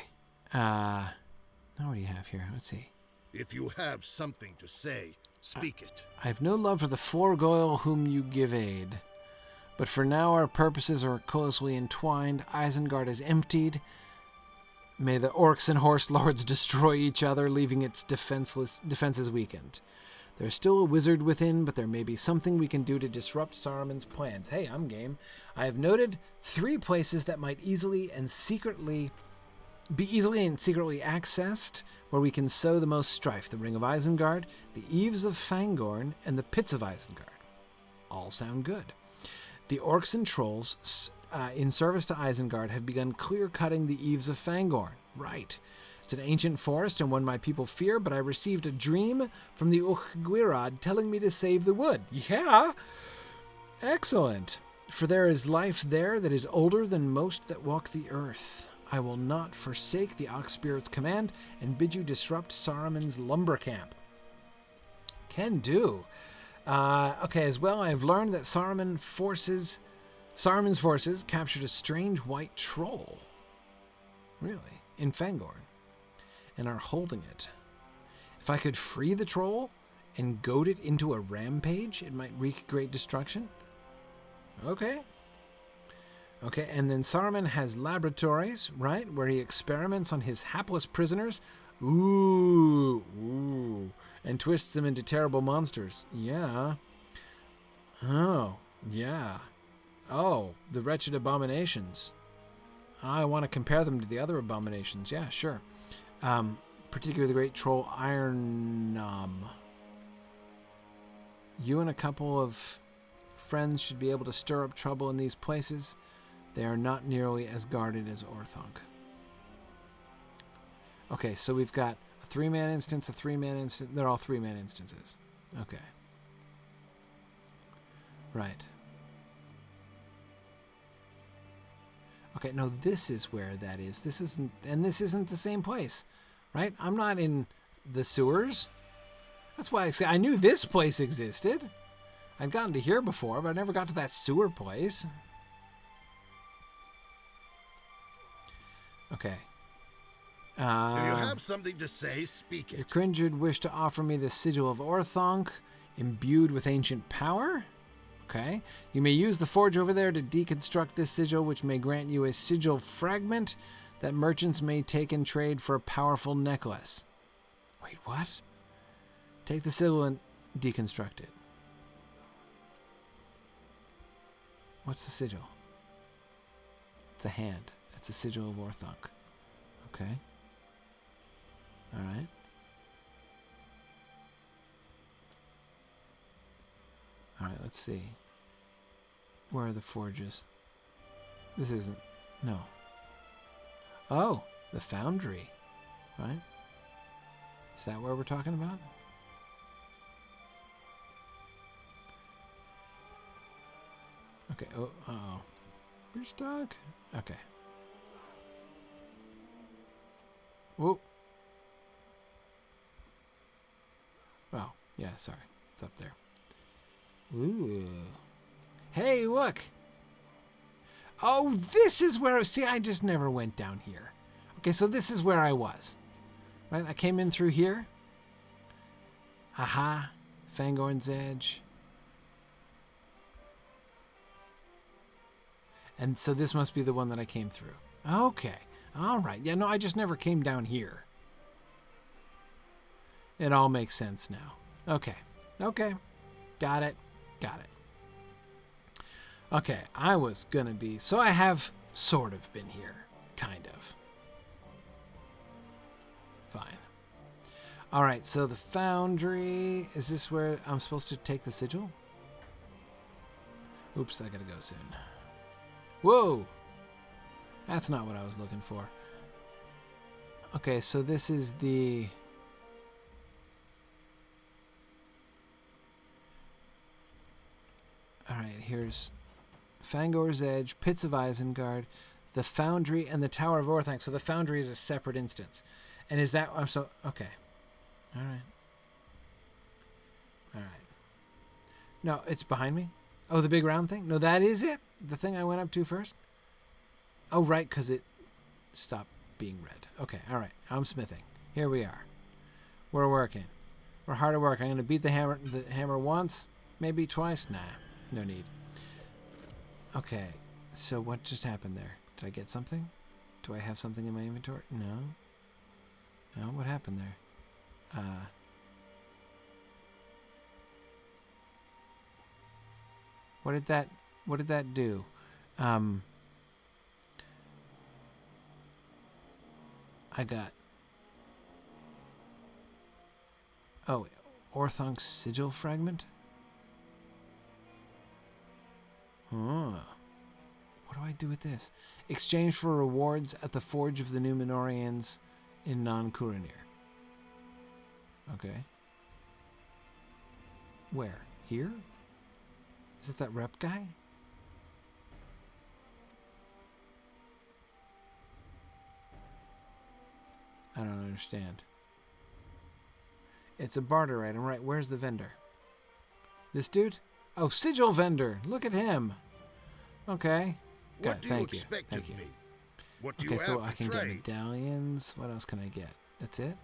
Now what do you have here? Let's see. If you have something to say, speak it. I have no love for the Forgoil whom you give aid. But for now our purposes are closely entwined. Isengard is emptied. May the orcs and horse lords destroy each other, leaving its defenses weakened. There's still a wizard within, but there may be something we can do to disrupt Saruman's plans. Hey, I'm game. I have noted 3 places that might be easily and secretly accessed, where we can sow the most strife. The Ring of Isengard, the Eaves of Fangorn, and the Pits of Isengard. All sound good. The orcs and trolls in service to Isengard have begun clear-cutting the Eaves of Fangorn. Right. It's an ancient forest and one my people fear, but I received a dream from the Uch-Gwirad telling me to save the wood. Yeah. Excellent. For there is life there that is older than most that walk the earth. I will not forsake the Ox Spirit's command and bid you disrupt Saruman's lumber camp. Can do. Okay, as well, I have learned that Saruman's forces captured a strange white troll. Really? In Fangorn. And are holding it. If I could free the troll and goad it into a rampage, it might wreak great destruction. Okay. Okay, and then Saruman has laboratories, right, where he experiments on his hapless prisoners. Ooh. And twists them into terrible monsters. Yeah. Oh, yeah. Oh, the wretched abominations. I want to compare them to the other abominations. Yeah, sure. Particularly the great troll Ironnom. You and a couple of friends should be able to stir up trouble in these places. They are not nearly as guarded as Orthanc. Okay, so we've got a 3-man instance, a 3-man instance. They're all 3-man instances. Okay. Right. Okay, no, this is where that is. This isn't the same place, right? I'm not in the sewers. That's why I knew this place existed. I'd gotten to here before, but I never got to that sewer place. Okay. If you have something to say, speak Your it. Cringed wish to offer me the sigil of Orthanc, imbued with ancient power. Okay. You may use the forge over there to deconstruct this sigil, which may grant you a sigil fragment that merchants may take in trade for a powerful necklace. Wait, what? Take the sigil and deconstruct it. What's the sigil? It's a hand. It's a sigil of Orthanc. Okay. All right. All right, let's see. Where are the forges? This isn't. No. Oh, the foundry. Right? Is that where we're talking about? Okay. Oh, uh-oh. We're stuck. Okay. Whoop. Oh, yeah, sorry. It's up there. Ooh. Hey, look. Oh, this is where... See, I just never went down here. Okay, so this is where I was. Right? I came in through here. Aha. Fangorn's Edge. And so this must be the one that I came through. Okay. All right. Yeah, no, I just never came down here. It all makes sense now. Okay. Okay. Got it. Got it. Okay, I was gonna be... So I have sort of been here. Kind of. Fine. Alright, so the foundry... Is this where I'm supposed to take the sigil? Oops, I gotta go soon. Whoa! That's not what I was looking for. Okay, so this is the... Alright, here's Fangor's Edge, Pits of Isengard, the Foundry, and the Tower of Orthanc. So the Foundry is a separate instance. And is that... I'm so... Okay. Alright. Alright. No, it's behind me? Oh, the big round thing? No, that is it? The thing I went up to first? Oh, right, because it stopped being red. Okay, alright. I'm smithing. Here we are. We're working. We're hard at work. I'm going to beat the hammer once, maybe twice. Nah, no need. Okay, so what just happened there? Did I get something? Do I have something in my inventory? No. No, what happened there? What did that do? I got... Oh, Orthanc's sigil fragment? Oh. What do I do with this? Exchange for rewards at the Forge of the Númenóreans in Non-Curanir. Okay. Where? Here? Is it that rep guy? I don't understand. It's a barter item, right? Where's the vendor? This dude? Oh, sigil vendor. Look at him. Okay. What do you expect of me? What do you have so I to can trade? get medallions. What else can I get? That's it?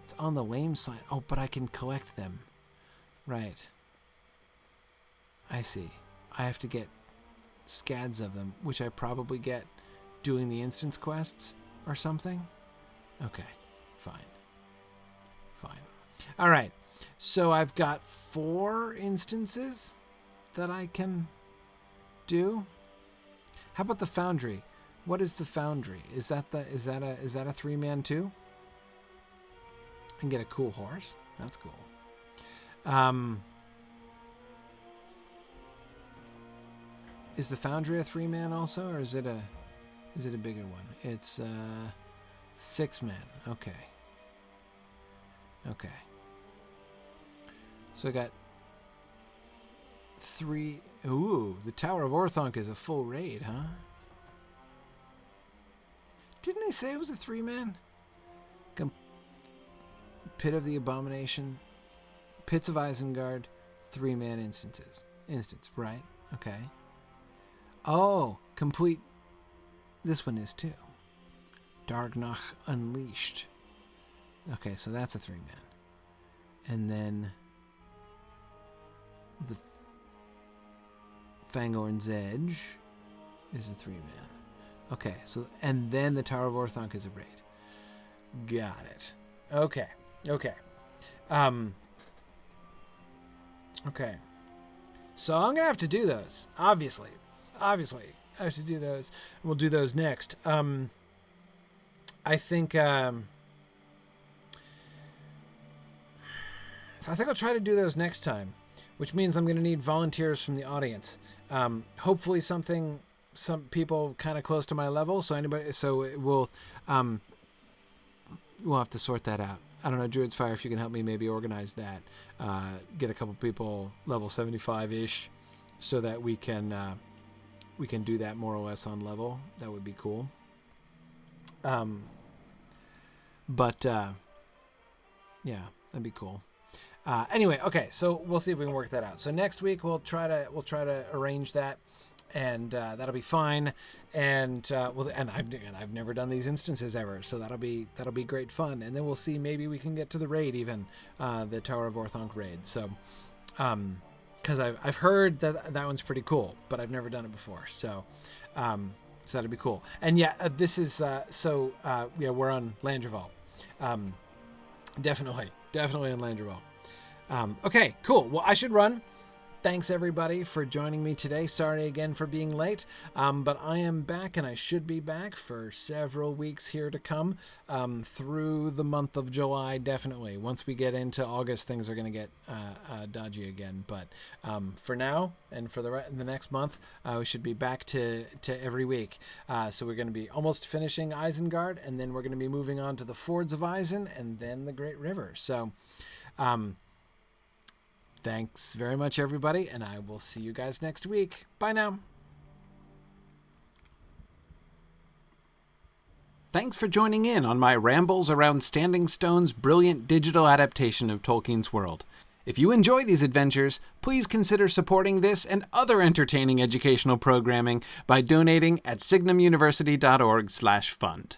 It's on the lame side. Oh, but I can collect them. Right. I see. I have to get scads of them, which I probably get doing the instance quests or something. Okay. Fine. Fine. All right. So I've got 4 instances that I can do. How about the foundry? What is the foundry? Is that a 3-man too? I can get a cool horse. That's cool. Is the foundry a 3-man also, or is it a bigger one? It's 6-man. Okay. Okay. So I got 3. Ooh, the Tower of Orthanc is a full raid, huh? Didn't I say it was a 3-man? Pit of the Abomination, Pits of Isengard, 3-man instance, right? Okay. Oh, complete. This one is too. Dargnach Unleashed. Okay, so that's a 3-man. And then the Fangorn's Edge is a 3-man. Okay, so and then the Tower of Orthanc is a raid. Got it. Okay. Okay. Okay. So I'm gonna have to do those. Obviously, I have to do those. We'll do those next. I think I'll try to do those next time, which means I'm going to need volunteers from the audience. Hopefully some people kind of close to my level. We'll have to sort that out. I don't know, Druid's Fire, if you can help me maybe organize that, get a couple people level 75-ish so that we can do that more or less on level. That would be cool. Yeah, that'd be cool. Anyway, okay, so we'll see if we can work that out. So next week we'll try to arrange that, and that'll be fine. And I've never done these instances ever, so that'll be great fun. And then we'll see, maybe we can get to the raid even, the Tower of Orthanc raid. So, because I've heard that one's pretty cool, but I've never done it before. So that'll be cool. And yeah, this is we're on Landreval. Definitely on Landreval. Okay, cool. Well, I should run. Thanks everybody for joining me today. Sorry again for being late, but I am back, and I should be back for several weeks here to come, through the month of July, definitely. Once we get into August, things are going to get dodgy again, but for now and for the next month, we should be back to every week. So we're going to be almost finishing Isengard, and then we're going to be moving on to the Fords of Isen, and then the Great River. So thanks very much, everybody, and I will see you guys next week. Bye now. Thanks for joining in on my rambles around Standing Stone's brilliant digital adaptation of Tolkien's world. If you enjoy these adventures, please consider supporting this and other entertaining educational programming by donating at signumuniversity.org/fund.